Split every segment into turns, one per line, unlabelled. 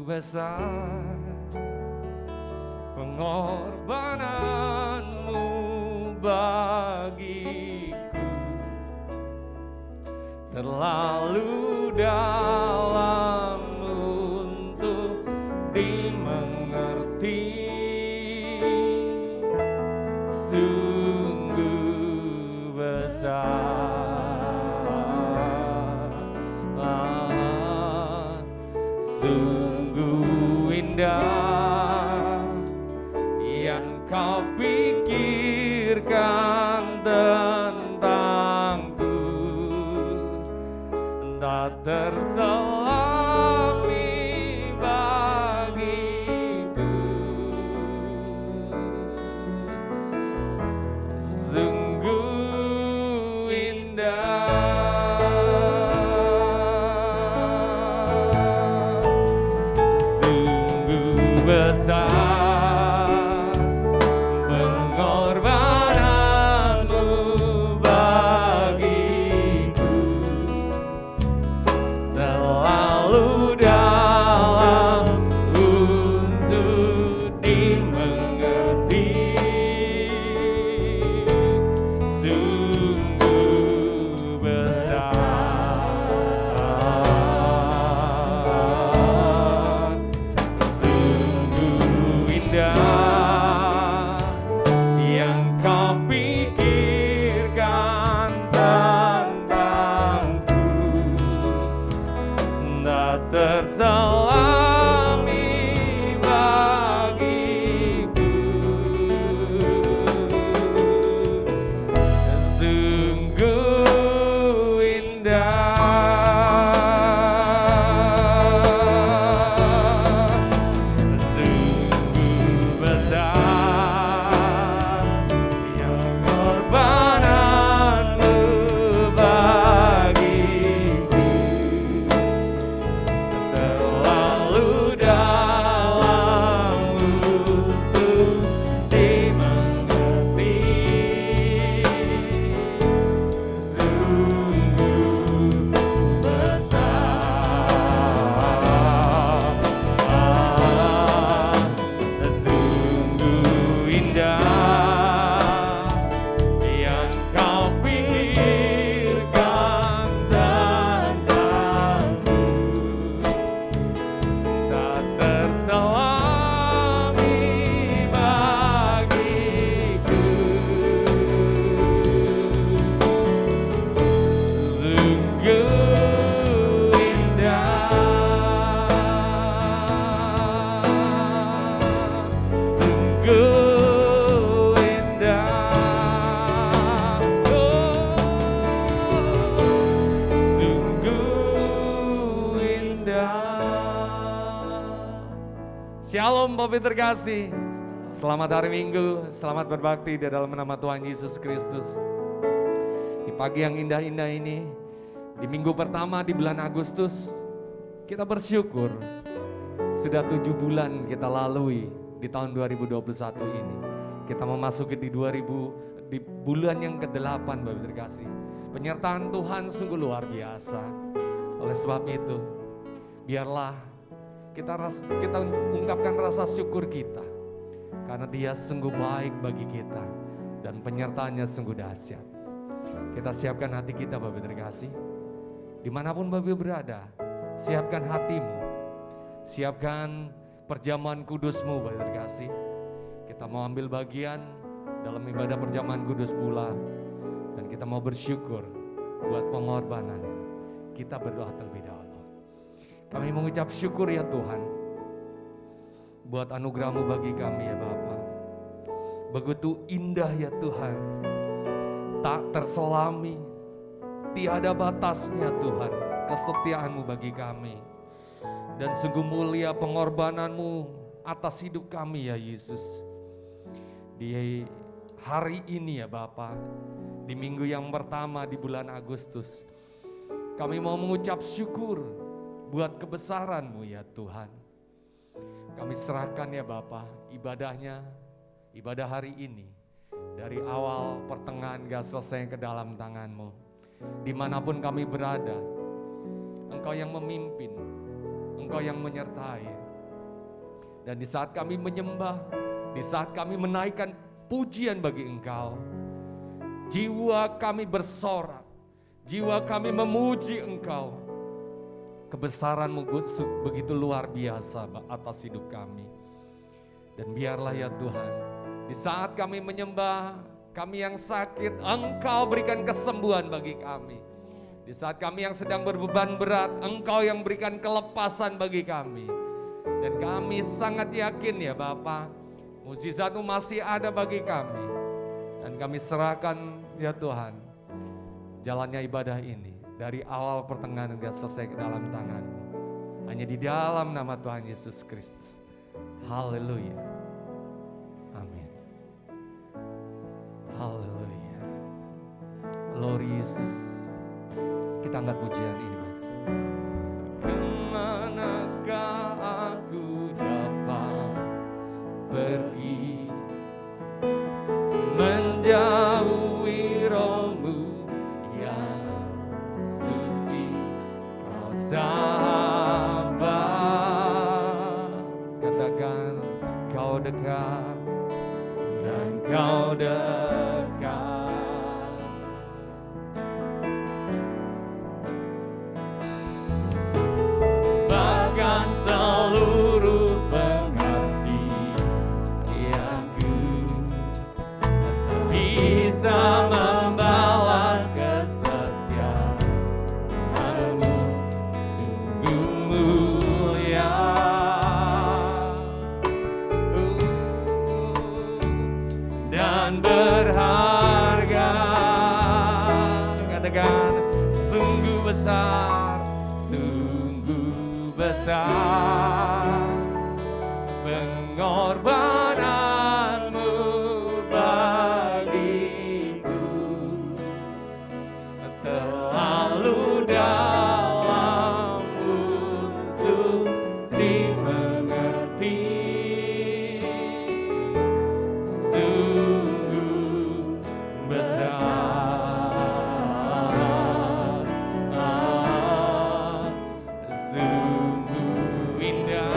besar, pengorbananmu bagiku terlalu dalam untuk dimengerti. Sungguh besar, sungguh indah yang kau pikirkan tentangku, tak terselami bagiku. Sungguh indah, sungguh besar pengorbananmu bagiku, terlalu dalam untuk dimengerti. Sungguh besar, sungguh indah yang kau pikirkan tentangku, tak terselami bagiku. Sungguh indah, sungguh besar yang korbananmu bagiku, terlalu dalam untuk dimengerti. Sungguh besar, sungguh indah yang kau pikirkan tentangku, tak terselami bagiku. Sungguh indah, sungguh indah, sungguh indah. Shalom Bapak terkasih, selamat hari Minggu, selamat berbakti di dalam nama Tuhan Yesus Kristus. Di pagi yang indah-indah ini, di minggu pertama di bulan Agustus, kita bersyukur sudah 7 bulan kita lalui di tahun 2021 ini. Kita memasuki di bulan yang ke-8 Bapak terkasih. Penyertaan Tuhan sungguh luar biasa. Oleh sebab itu, biarlah kita ungkapkan rasa syukur kita, karena Dia sungguh baik bagi kita dan penyertaannya sungguh dahsyat. Kita siapkan hati kita Bapak terkasih, dimanapun Bapak berada, siapkan hatimu, siapkan perjamuan kudusmu Bapak terkasih. Kita mau ambil bagian dalam ibadah perjamuan kudus pula, dan kita mau bersyukur buat pengorbanannya. Kita berdoa terlebih dahulu. Kami mengucap syukur ya Tuhan, buat anugerah-Mu bagi kami ya Bapa. Begitu indah ya Tuhan, tak terselami, tiada batasnya Tuhan, kesetiaan-Mu bagi kami. Dan sungguh mulia pengorbanan-Mu atas hidup kami ya Yesus. Di hari ini ya Bapa, di minggu yang pertama di bulan Agustus, kami mau mengucap syukur buat kebesaran-Mu ya Tuhan. Kami serahkan ya Bapa ibadah hari ini, dari awal pertengahan gak selesai ke dalam tangan-Mu. Dimanapun kami berada, Engkau yang memimpin, Engkau yang menyertai, Dan di saat kami menyembah, di saat kami menaikkan pujian bagi Engkau, jiwa kami bersorak, jiwa kami memuji Engkau. Kebesaran-Mu begitu luar biasa atas hidup kami. Dan biarlah ya Tuhan, di saat kami menyembah, kami yang sakit, Engkau berikan kesembuhan bagi kami. Di saat kami yang sedang berbeban berat, Engkau yang berikan kelepasan bagi kami. Dan kami sangat yakin ya Bapa, mukjizat-Mu masih ada bagi kami. Dan kami serahkan ya Tuhan, jalannya ibadah ini dari awal pertengahan hingga selesai ke dalam tangan-Mu. Hanya di dalam nama Tuhan Yesus Kristus. Haleluya. Amin. Haleluya. Glory Yesus. Kita angkat pujian ini, Bang. Kemanakah aku dapat pergi, menjauhi Roh-Mu yang suci, Kau sahabat. Katakan Kau dekat dan Kau dekat. Bahkan seluruh pengabdianku tak bisa membalas kesetiaan-Mu, sungguh mulia. Dan berharga. Katakan sungguh besar, sungguh besar pengorbanan-Mu bagiku, terlalu dalam untuk dimengerti. Sungguh besar, sungguh indah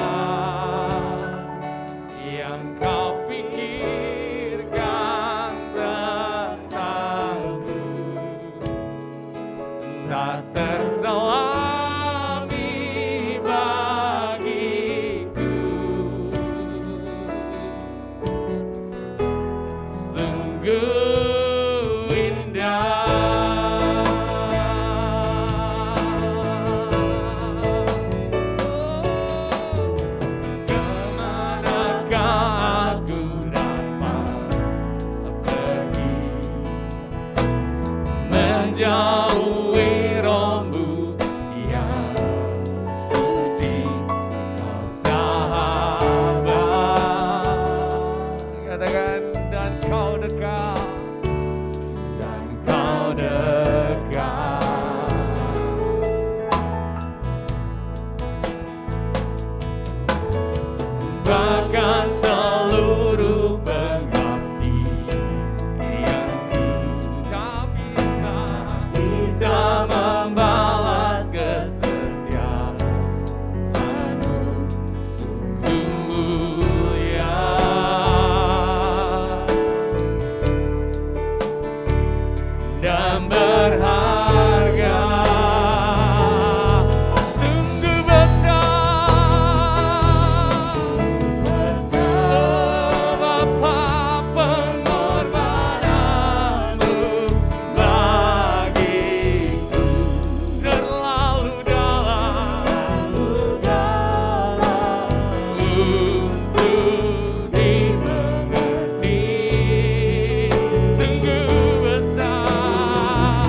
yang Kau pikirkan tentangku, tak terselami bagiku. Sungguh indah. Kemanakah aku dapat pergi, menjauhi Roh-Mu yang suci, Kau sahabat. Katakan dan Kau dekat, dan Kau dekat. Bahkan seluruh pengabdianku tak bisa membalas kesetiaan-Mu, sungguh mulia. Dan berharga. Sungguh besar, oh Bapa, pengorbanan-Mu bagiku, terlalu dalam untuk dimengerti. Sungguh besar,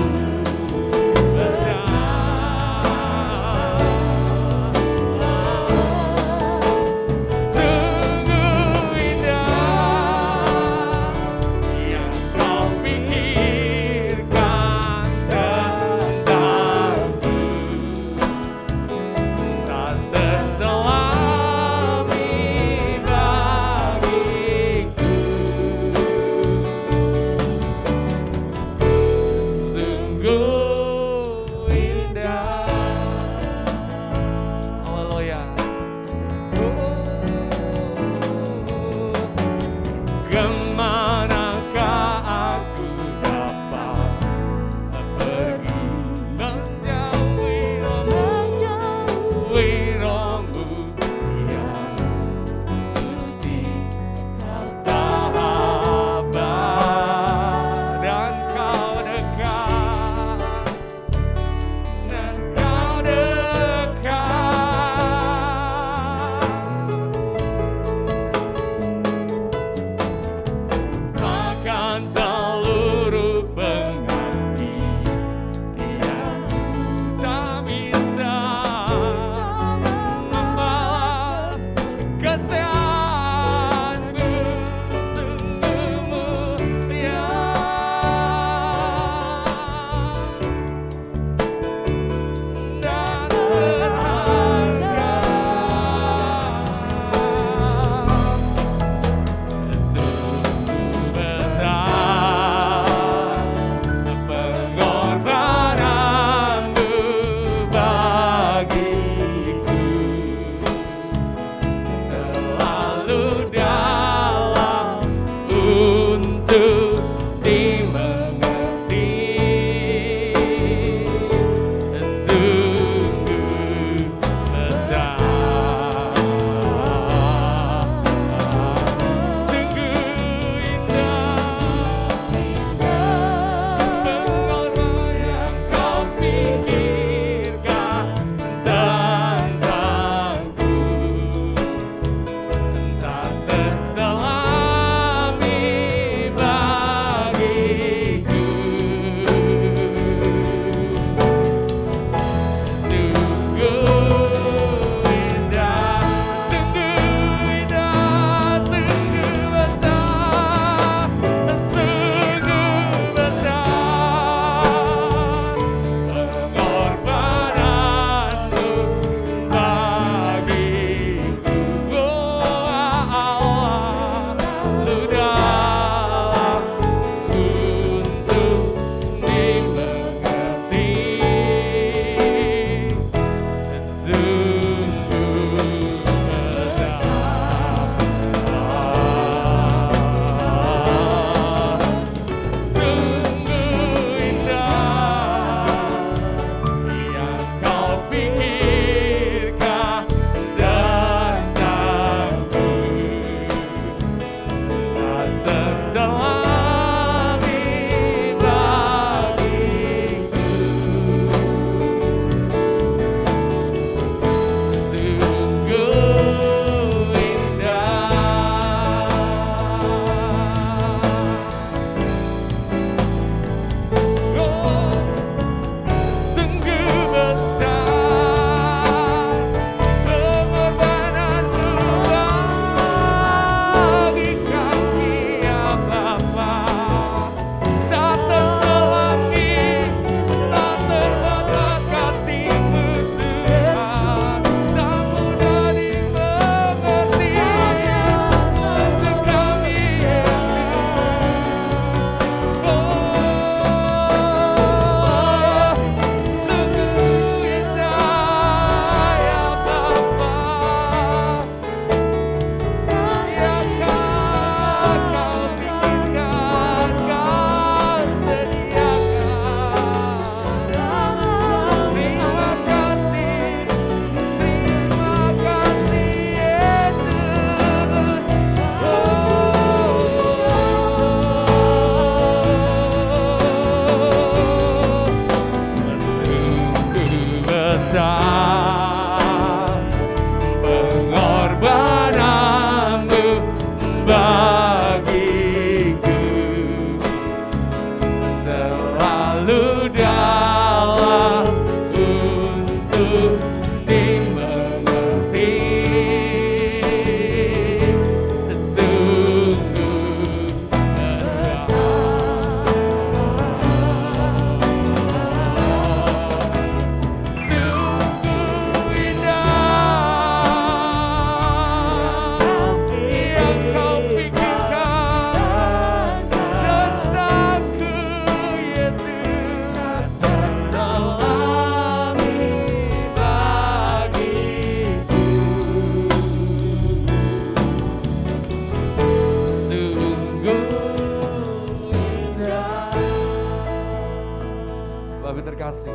Bapak terkasih,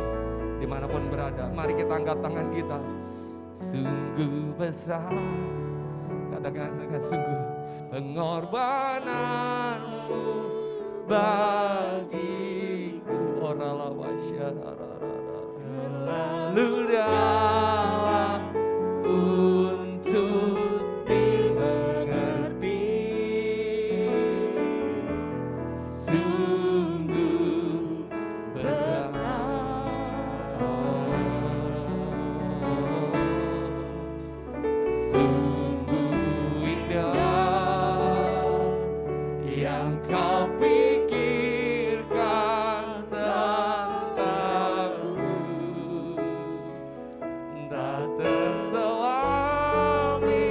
dimanapun berada, mari kita angkat tangan kita. Sungguh besar, katakan dengan sungguh, pengorbananmu bagiku. Orala wasyararara, terlalu dalam untuk dimengerti. Sungguh besar, sungguh indah yang kau pikirkan tentangku, tak terselami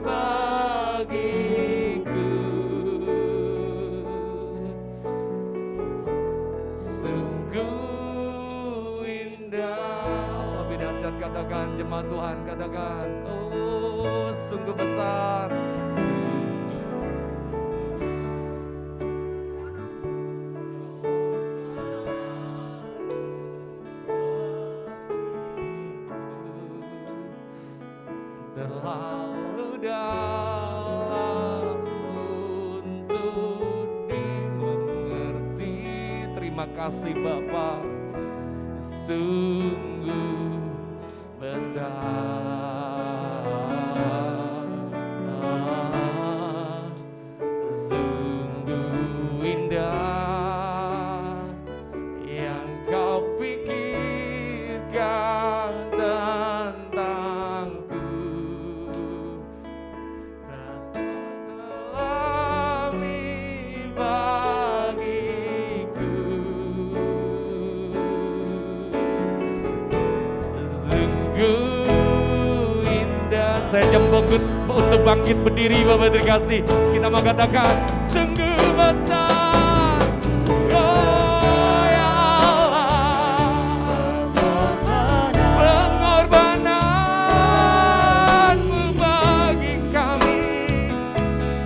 bagiku. Sungguh indah. Lebih dahsyat katakan, jemaat Tuhan katakan, oh sungguh besar. Terlalu dalam untuk dimengerti. Terima kasih Bapa, sungguh besar, sungguh indah yang kau pikirkan tentangku, tak terselami bagiku. Sungguh indah. Saya jemput untuk bangkit berdiri, Bapak terkasih. Kita mau katakan, sungguh besar. Oh ya Allah, pengorbananmu bagi kami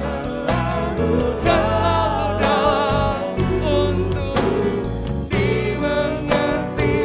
terlalu dalam untuk dimengerti.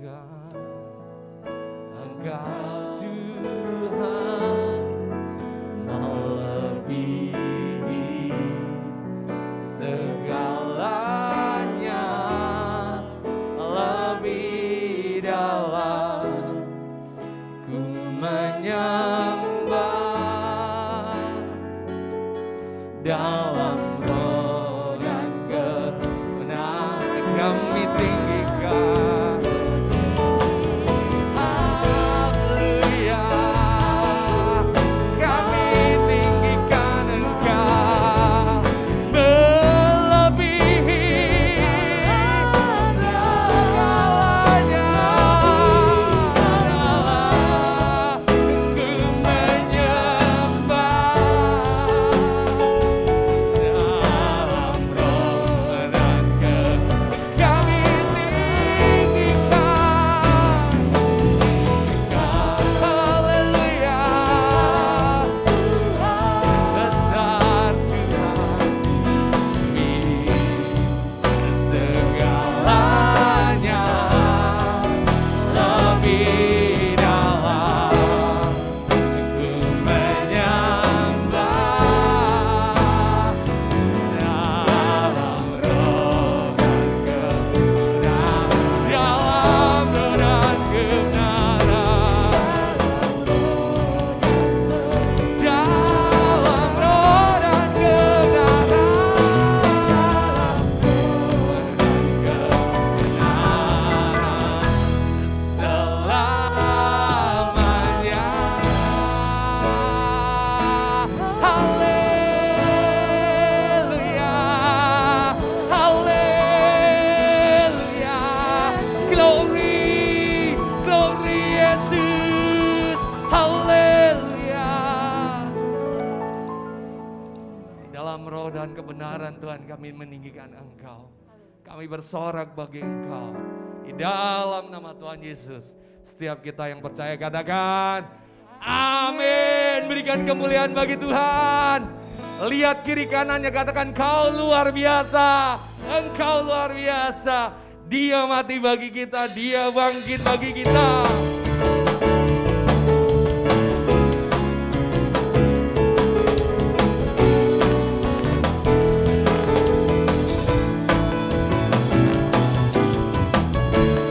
Tuhan, Engkau Tuhan melebihi segalanya, lebih dalam ku menyembah dalam roh dan kebenaran kami tinggikan. Haleluya, kami tinggikan Engkau melebihi segalanya, ku menyembah dalam roh dan kami tinggikan Engkau. Haleluya, besar Tuhan kami segalanya, lebih dalam ku menyembah dalam roh dan kebenaran, dalam roh dan kebenaran, dalam roh dan kebenaran, selamanya. Haleluya, haleluya, glory, glory Yesus, haleluya. Di dalam roh dan kebenaran Tuhan kami meninggikan Engkau. Kami bersorak bagi Engkau. Di dalam nama Tuhan Yesus, setiap kita yang percaya katakan amin. Berikan kemuliaan bagi Tuhan. Lihat kiri kanannya, katakan Kau luar biasa, Engkau luar biasa. Dia mati bagi kita, Dia bangkit bagi kita.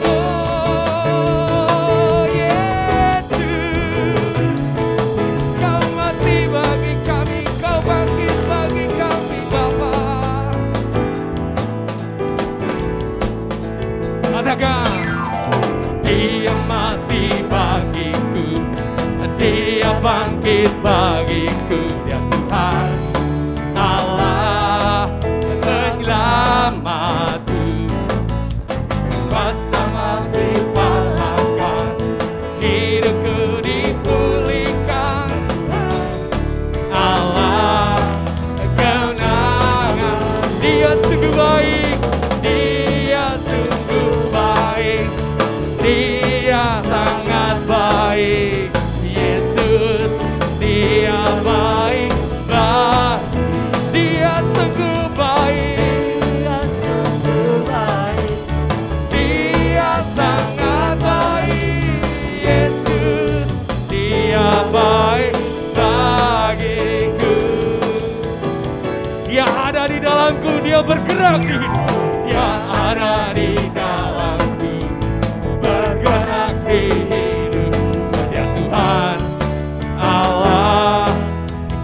Oh Yesus, Kau mati bagi kami, Kau bangkit bagi kami Bapa. Katakan, Dia mati bagiku, Dia bangkit bagiku, Dia Tuhan Allah penyelamatku. Kuasa mati pahlawan, hidupku dipulihkan. Allah kemenangan, Dia sungguh baik, Dia sungguh baik, Dia sangat baik. Yesus, Dia baik, baik, Dia sungguh baik, Dia sungguh baik, Dia sangat baik. Yesus, Dia baik bagiku. Dia ada di dalamku, Dia bergerak di hidup. Dia ada di dalamku, bergerak di hidup. Dia Tuhan Allah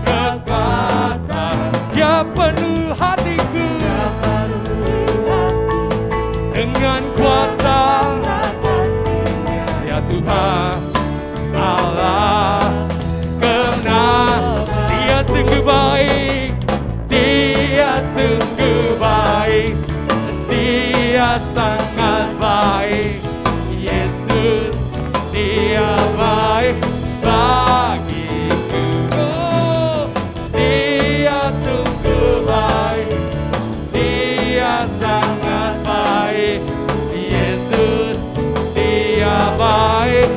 kekuatan, Dia penuh hatiku dengan kuasa. Dia Tuhan Allah kemenangan, Dia sungguh baik, Dia sungguh baik, Dia sangat baik. Yesus, Dia baik bagiku. Oh, Dia sungguh baik, Dia sangat baik. Yesus, Dia baik.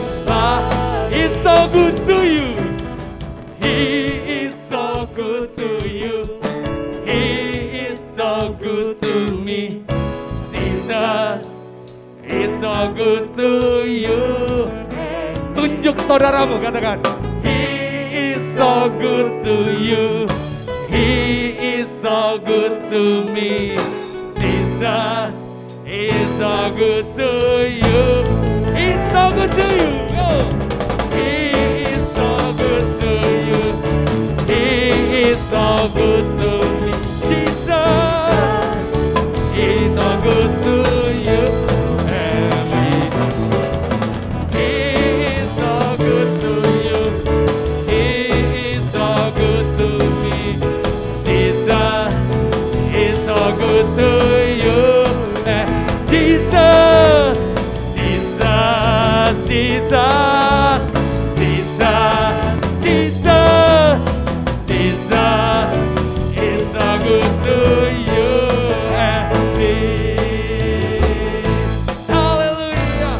He's so good to you. He is so good to you. He is so good to me. Jesus is so good. good to you. Tunjuk saudaramu, katakan, He is so good to you. He is so good to me. Jesus is so good to you. He's so good to you. Oh. He is so good to you. He is so good to me. Jesus is so good to you. He is so good to you. He is so good to me. Jesus is so good to you. Jesus, Jesus, Jesus, Jesus, Jesus, Jesus is so good to you and me. Hallelujah.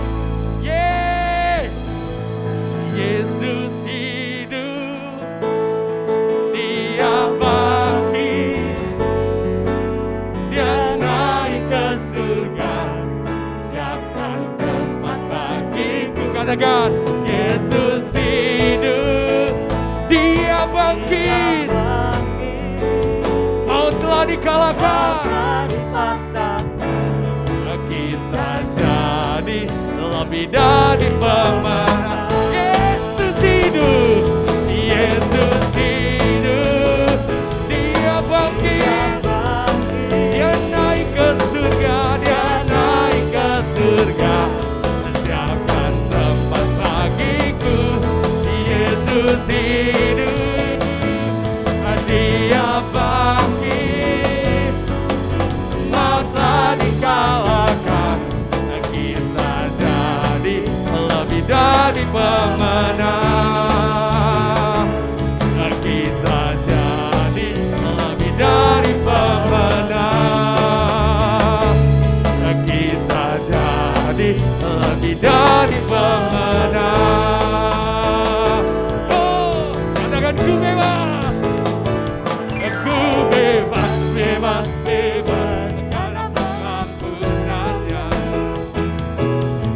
Yeah. Yesus hidup, Dia bangkit, Dia naik ke surga, siapkan tempat bagiku. Katakan, Yesus hidup, Dia bangkit, maut telah dikalahkan, kita jadi lebih dari pemenang. Yesus hidup, Yesus hidup, Dia bangkit, Dia naik ke surga, Dia naik ke surga, siapkan tempat bagiku. Yesus hidup, Dia bangkit, maut telah dikalahkan, kita jadi lebih dari pemenang. Kita jadi lebih dari pemenang. Kita jadi lebih dari pemenang. Oh, katakan ku bebas. Ku bebas, bebas, bebas karena pengampunannya.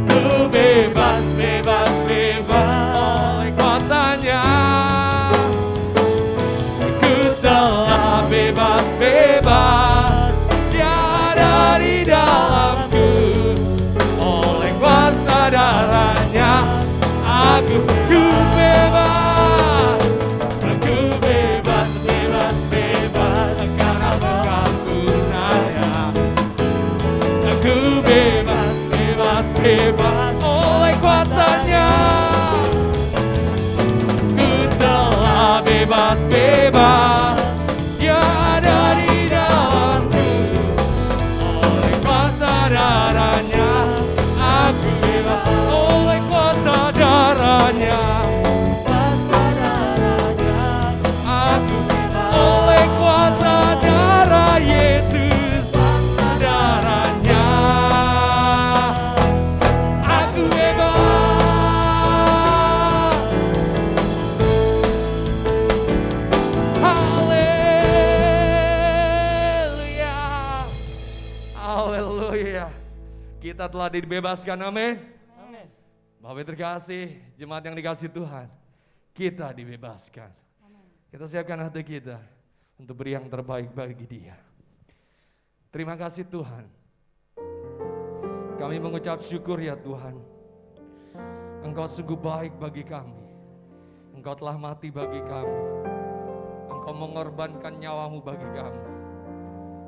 Ku bebas, bebas, bebas oleh kuasanya. Ku telah bebas, bebas, Dia ada di dalamku. Oleh kuasa darahnya, aku bebas. Aku bebas, bebas, bebas karena pengampunannya. Aku bebas, bebas, bebas oleh kuasanya. Ku telah bebas, bebas, Dia ada di dalamku. Oleh kuasa darahnya, aku bebas oleh kuasa darahnya. Aku oleh kuasa darah Yesus, darahnya aku bebas. Haleluya, haleluya. Kita telah dibebaskan, amin. Bapak terkasih, jemaat yang dikasih Tuhan, kita dibebaskan. Kita siapkan hati kita untuk beri yang terbaik bagi Dia. Terima kasih Tuhan. Kami mengucap syukur ya Tuhan. Engkau sungguh baik bagi kami. Engkau telah mati bagi kami. Engkau mengorbankan nyawamu bagi kami.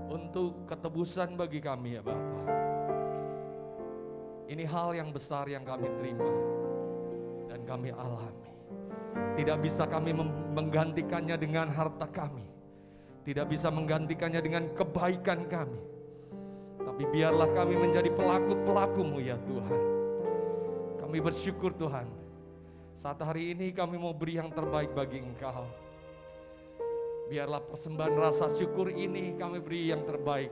Untuk ketebusan bagi kami ya Bapa. Ini hal yang besar yang kami terima dan kami alami. Tidak bisa kami menggantikannya dengan harta kami. Tidak bisa menggantikannya dengan kebaikan kami. Tapi biarlah kami menjadi pelaku-pelaku-Mu ya Tuhan. Kami bersyukur Tuhan. Saat hari ini kami mau beri yang terbaik bagi Engkau. Biarlah persembahan rasa syukur ini kami beri yang terbaik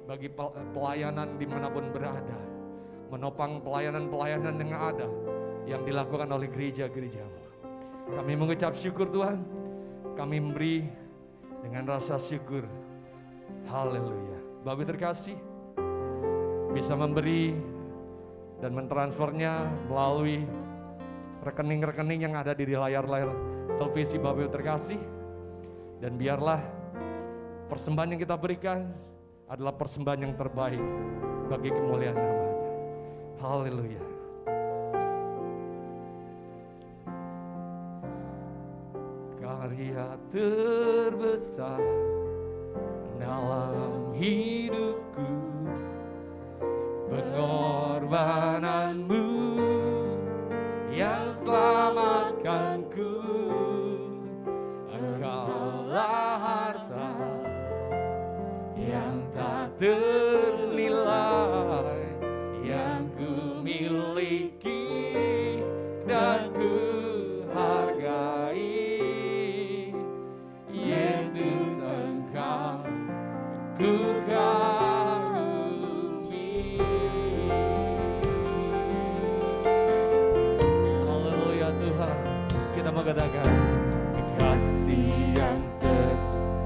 bagi pelayanan dimanapun berada. Menopang pelayanan-pelayanan yang ada, yang dilakukan oleh gereja-gereja-Mu. Kami mengucap syukur Tuhan, kami memberi dengan rasa syukur. Haleluya. Bapak terkasih, bisa memberi dan mentransfernya melalui rekening-rekening yang ada di layar-layar televisi Bapak Ibu terkasih. Dan biarlah persembahan yang kita berikan adalah persembahan yang terbaik bagi kemuliaan nama-Nya. Haleluya. Karya terbesar dalam hidupku, pengorbananmu yang selamatkanku. Engkaulah harta yang tak ternilai yang ku miliki dan ku hargai. Yesus, Engkau ku kagumi. Haleluya Tuhan, kita mengatakan kasih yang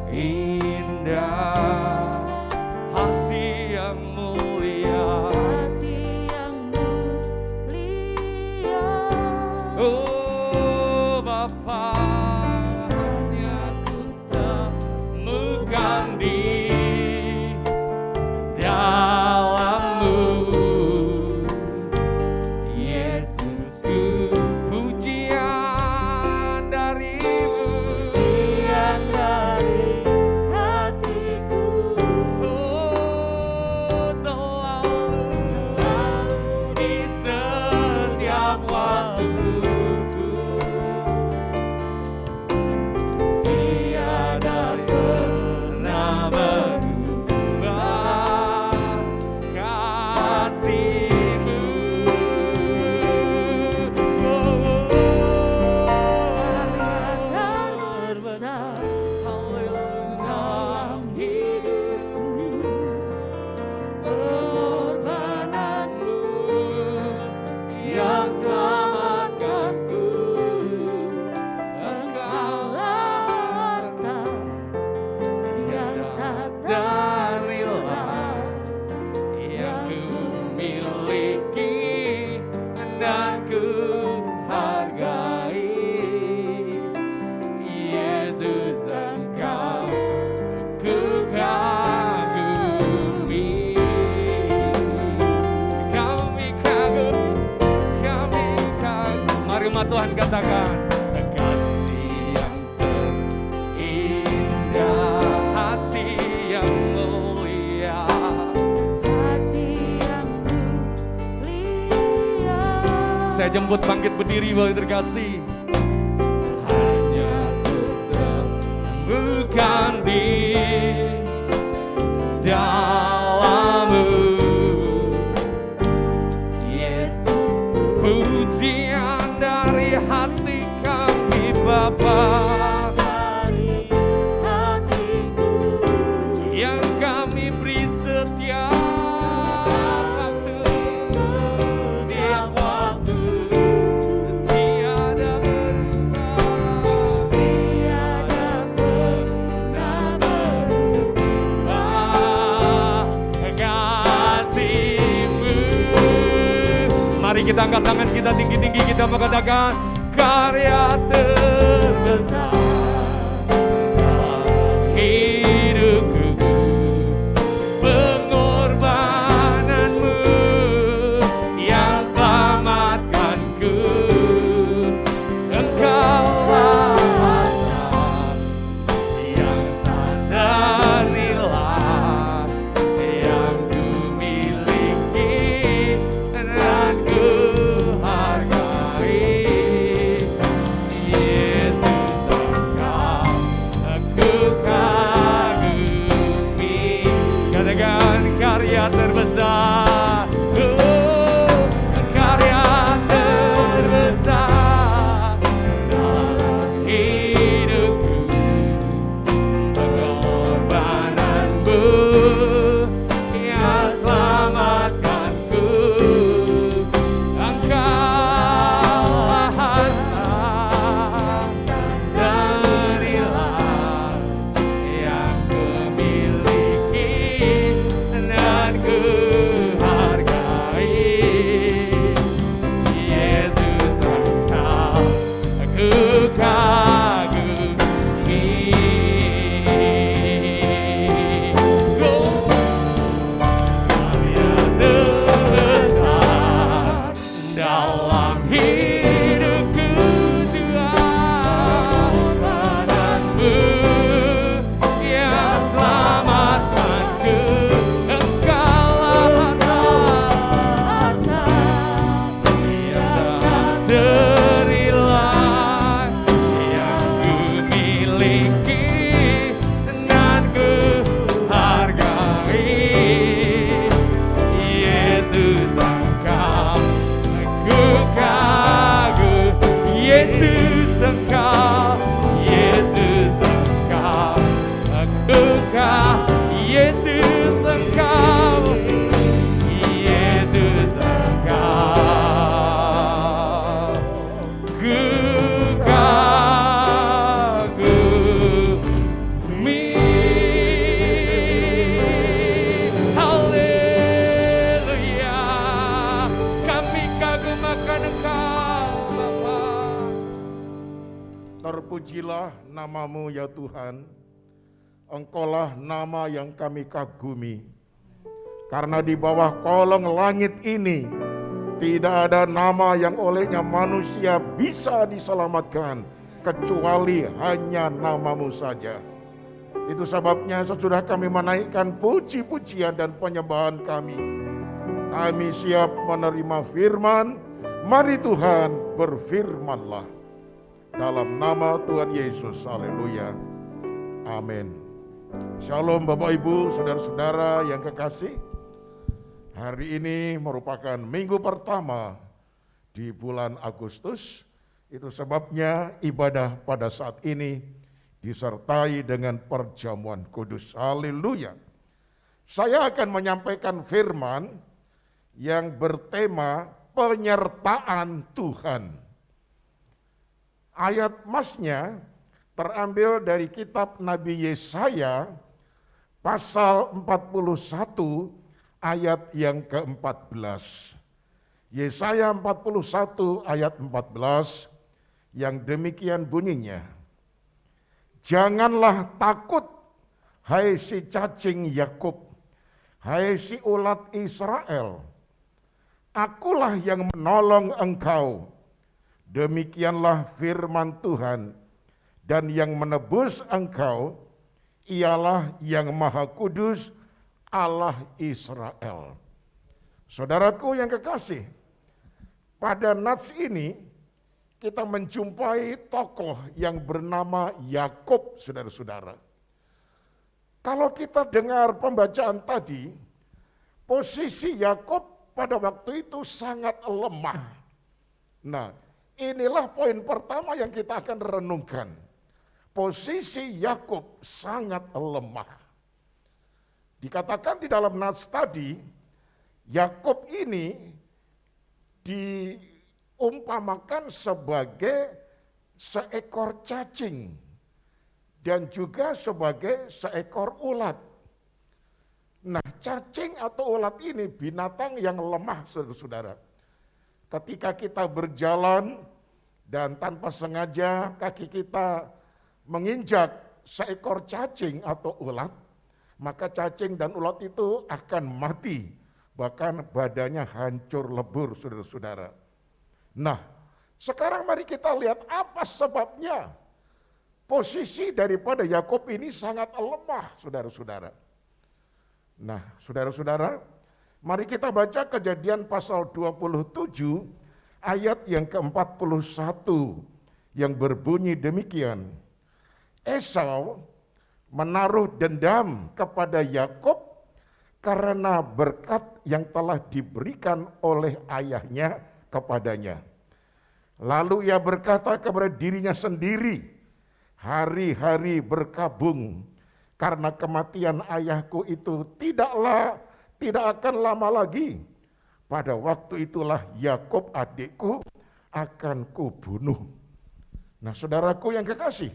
terindah, hati yang mulia, oh Bapa, hanya ku temukan di dalam-Mu. Yesusku, pujian dari-Mu, pujian dari hatiku, oh selalu di setiap waktuku. Tiada pernah berubah kasih-Mu. Dalam hidupku, pengorbananmu yang selamatkanku. Engkaulah harta yang tak ternilai yang ku miliki dan ku hargai. Yesus, Engkau ku kagumi. Kami kagum. Mari umat Tuhan katakan, kasih yang terindah, hati yang mulia, saya jemput bangkit berdiri Bapak Ibu terkasih. Hanya ku temukan di dalam-Mu. Yesus, pujian dari hati kami Bapa, dari hatiku yang kami beri setiap waktu, setiap waktu. Tiada berubah, tiada pernah berubah kasih-Mu. Mari kita angkat tangan kita tinggi-tinggi, kita mengatakan karya terbesar dalam hidupku, pengorbananmu yang selamatkanku. Engkaulah harta yang tak ternilai yang ku miliki dan ku hargai. Yesus, Engkau ku kagumi. dalam hidupku Tuhan, padamu yang selamatkanku. Engkaulah harta yang tak ternilai yang ku miliki dan ku hargai. Yesus Engkau ku kagum, Yesus Engkau, Yesus Engkau aku kagum, Yesus Engkau, Yesus Engkau ku kagumi. Haleluya, kami kagum akan Engkau Bapa.
Terpujilah namamu ya Tuhan, Engkaulah nama yang kami kagumi. Karena di bawah kolong langit ini tidak ada nama yang olehnya manusia bisa diselamatkan kecuali hanya namamu saja. Itu sebabnya sesudah kami menaikkan puji-pujian dan penyembahan kami siap menerima firman. Mari Tuhan berfirmanlah. Dalam nama Tuhan Yesus, haleluya, amin. Shalom Bapak Ibu, saudara-saudara yang kekasih. Hari ini merupakan minggu pertama di bulan Agustus. Itu sebabnya ibadah pada saat ini disertai dengan perjamuan kudus. Haleluya. Saya akan menyampaikan firman yang bertema penyertaan Tuhan. Ayat masnya terambil dari kitab Nabi Yesaya pasal 41 ayat yang ke-14. Yesaya 41 ayat 14 yang demikian bunyinya. Janganlah takut, hai si cacing Yakub, hai si ulat Israel. Akulah yang menolong engkau. Demikianlah firman Tuhan, dan yang menebus engkau ialah yang Maha Kudus, Allah Israel. Saudaraku yang kekasih, pada nats ini kita menjumpai tokoh yang bernama Yakub, saudara-saudara. Kalau kita dengar pembacaan tadi, posisi Yakub pada waktu itu sangat lemah. Nah, inilah poin pertama yang kita akan renungkan. Posisi Yakub sangat lemah. Dikatakan di dalam nats tadi, Yakub ini diumpamakan sebagai seekor cacing dan juga sebagai seekor ulat. Nah, cacing atau ulat ini binatang yang lemah, saudara-saudara. Ketika kita berjalan dan tanpa sengaja kaki kita menginjak seekor cacing atau ulat, maka cacing dan ulat itu akan mati, bahkan badannya hancur lebur, saudara-saudara. Nah, sekarang mari kita lihat apa sebabnya posisi daripada Yakub ini sangat lemah, saudara-saudara. Nah, saudara-saudara, mari kita baca Kejadian pasal 27 ayat yang ke-41 yang berbunyi demikian. Esau menaruh dendam kepada Yakub karena berkat yang telah diberikan oleh ayahnya kepadanya. Lalu ia berkata kepada dirinya sendiri, hari-hari berkabung karena kematian ayahku itu tidak akan lama lagi. Pada waktu itulah Yakub adikku akan kubunuh. Nah, saudaraku yang kekasih,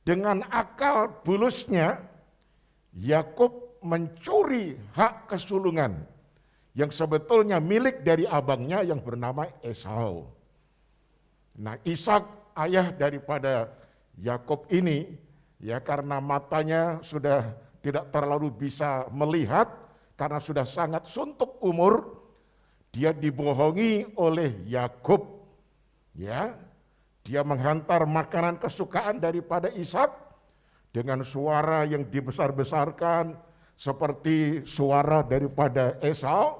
dengan akal bulusnya Yakub mencuri hak kesulungan yang sebetulnya milik dari abangnya yang bernama Esau. Nah, Ishak ayah daripada Yakub ini, ya karena matanya sudah tidak terlalu bisa melihat karena sudah sangat suntuk umur, dia dibohongi oleh Yakub. Ya, dia menghantar makanan kesukaan daripada Ishak dengan suara yang dibesar-besarkan seperti suara daripada Esau.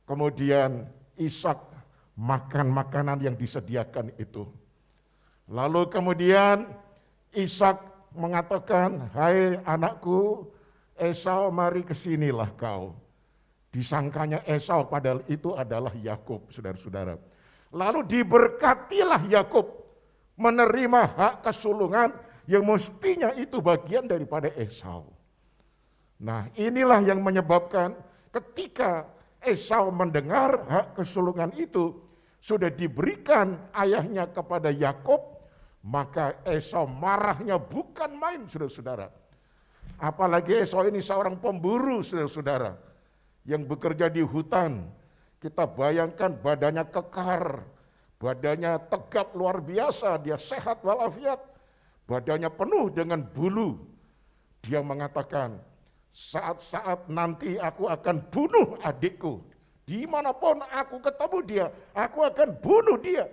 Kemudian Ishak makan makanan yang disediakan itu. Lalu kemudian Ishak mengatakan, "Hai anakku Esau, mari kesinilah kau." Disangkanya Esau, padahal itu adalah Yakub, saudara-saudara. Lalu diberkatilah Yakub menerima hak kesulungan yang mestinya itu bagian daripada Esau. Nah, inilah yang menyebabkan ketika Esau mendengar hak kesulungan itu sudah diberikan ayahnya kepada Yakub, maka Esau marahnya bukan main, saudara-saudara. Apalagi Esau ini seorang pemburu, saudara-saudara, yang bekerja di hutan. Kita bayangkan badannya kekar, badannya tegap luar biasa, dia sehat walafiat, badannya penuh dengan bulu. Dia mengatakan, saat-saat nanti aku akan bunuh adikku. Dimanapun aku ketemu dia, aku akan bunuh dia.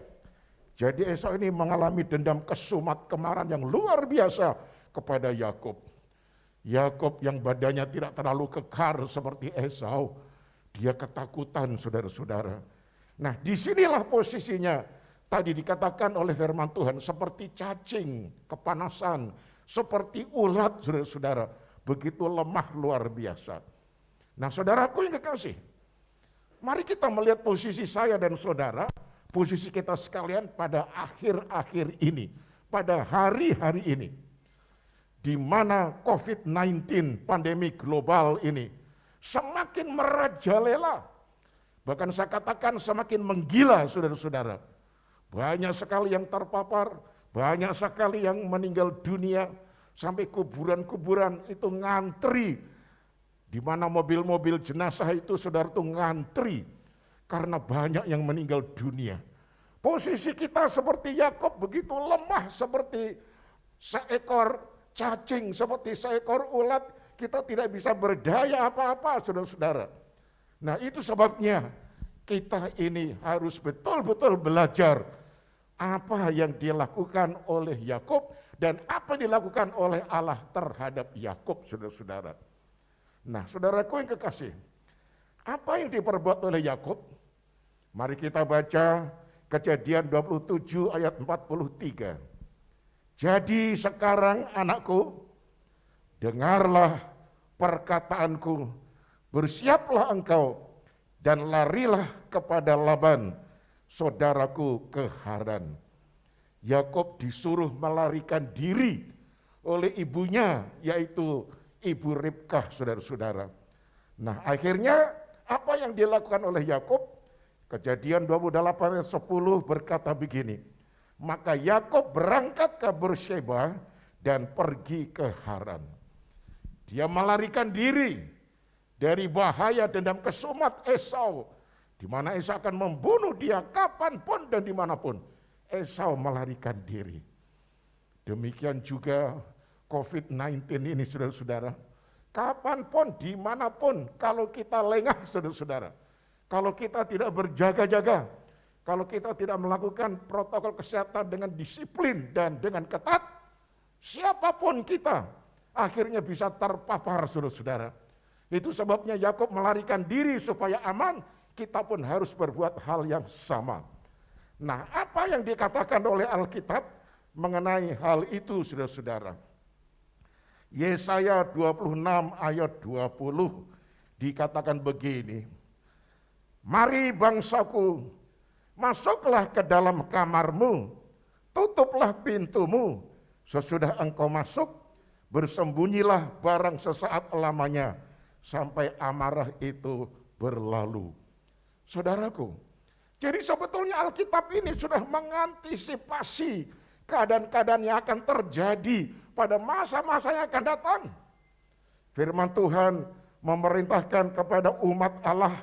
Jadi Esau ini mengalami dendam kesumat kemarahan yang luar biasa kepada Yakub. Yakub yang badannya tidak terlalu kekar seperti Esau, dia ketakutan, saudara-saudara. Nah, disinilah posisinya. Tadi dikatakan oleh firman Tuhan, seperti cacing, kepanasan, seperti ulat, saudara-saudara. Begitu lemah luar biasa. Nah, saudaraku yang kekasih, mari kita melihat posisi saya dan saudara, posisi kita sekalian pada akhir-akhir ini, pada hari-hari ini, di mana COVID-19 pandemi global ini semakin merajalela, bahkan saya katakan semakin menggila, saudara-saudara. Banyak sekali yang terpapar, banyak sekali yang meninggal dunia, sampai kuburan-kuburan itu ngantri, di mana mobil-mobil jenazah itu, saudara, itu ngantri karena banyak yang meninggal dunia. Posisi kita seperti Yakub, begitu lemah seperti seekor cacing, seperti seekor ulat. Kita tidak bisa berdaya apa-apa, saudara-saudara. Nah, itu sebabnya kita ini harus betul-betul belajar apa yang dilakukan oleh Yakub dan apa yang dilakukan oleh Allah terhadap Yakub, saudara-saudara. Nah, saudaraku yang kekasih, apa yang diperbuat oleh Yakub? Mari kita baca Kejadian 27 ayat 43. Jadi sekarang anakku, dengarlah perkataanku, bersiaplah engkau dan larilah kepada Laban, saudaraku ke Haran. Yakub disuruh melarikan diri oleh ibunya, yaitu Ibu Ribkah, saudara-saudara. Nah, akhirnya apa yang dilakukan oleh Yakub? Kejadian 28 ayat 10 berkata begini, maka Yakub berangkat ke Beersheba dan pergi ke Haran. Dia melarikan diri dari bahaya dendam kesumat Esau, di mana Esau akan membunuh dia kapanpun dan dimanapun. Esau melarikan diri. Demikian juga COVID-19 ini, saudara-saudara. Kapanpun, dimanapun, kalau kita lengah, saudara-saudara, kalau kita tidak berjaga-jaga, kalau kita tidak melakukan protokol kesehatan dengan disiplin dan dengan ketat, siapapun kita akhirnya bisa terpapar, saudara-saudara. Itu sebabnya Yakub melarikan diri supaya aman, kita pun harus berbuat hal yang sama. Nah, apa yang dikatakan oleh Alkitab mengenai hal itu, saudara-saudara? Yesaya 26 ayat 20 dikatakan begini, mari bangsaku, masuklah ke dalam kamarmu, tutuplah pintumu, sesudah engkau masuk, bersembunyilah barang sesaat lamanya, sampai amarah itu berlalu. Saudaraku, jadi sebetulnya Alkitab ini sudah mengantisipasi keadaan-keadaan yang akan terjadi pada masa-masa yang akan datang. Firman Tuhan memerintahkan kepada umat Allah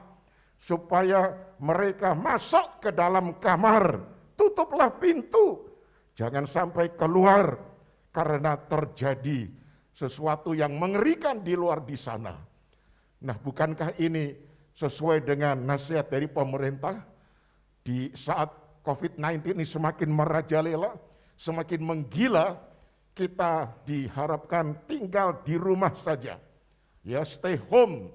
supaya mereka masuk ke dalam kamar, tutuplah pintu, jangan sampai keluar karena terjadi sesuatu yang mengerikan di luar di sana. Nah, bukankah ini sesuai dengan nasihat dari pemerintah di saat COVID-19 ini semakin merajalela, semakin menggila, kita diharapkan tinggal di rumah saja. Ya, stay home.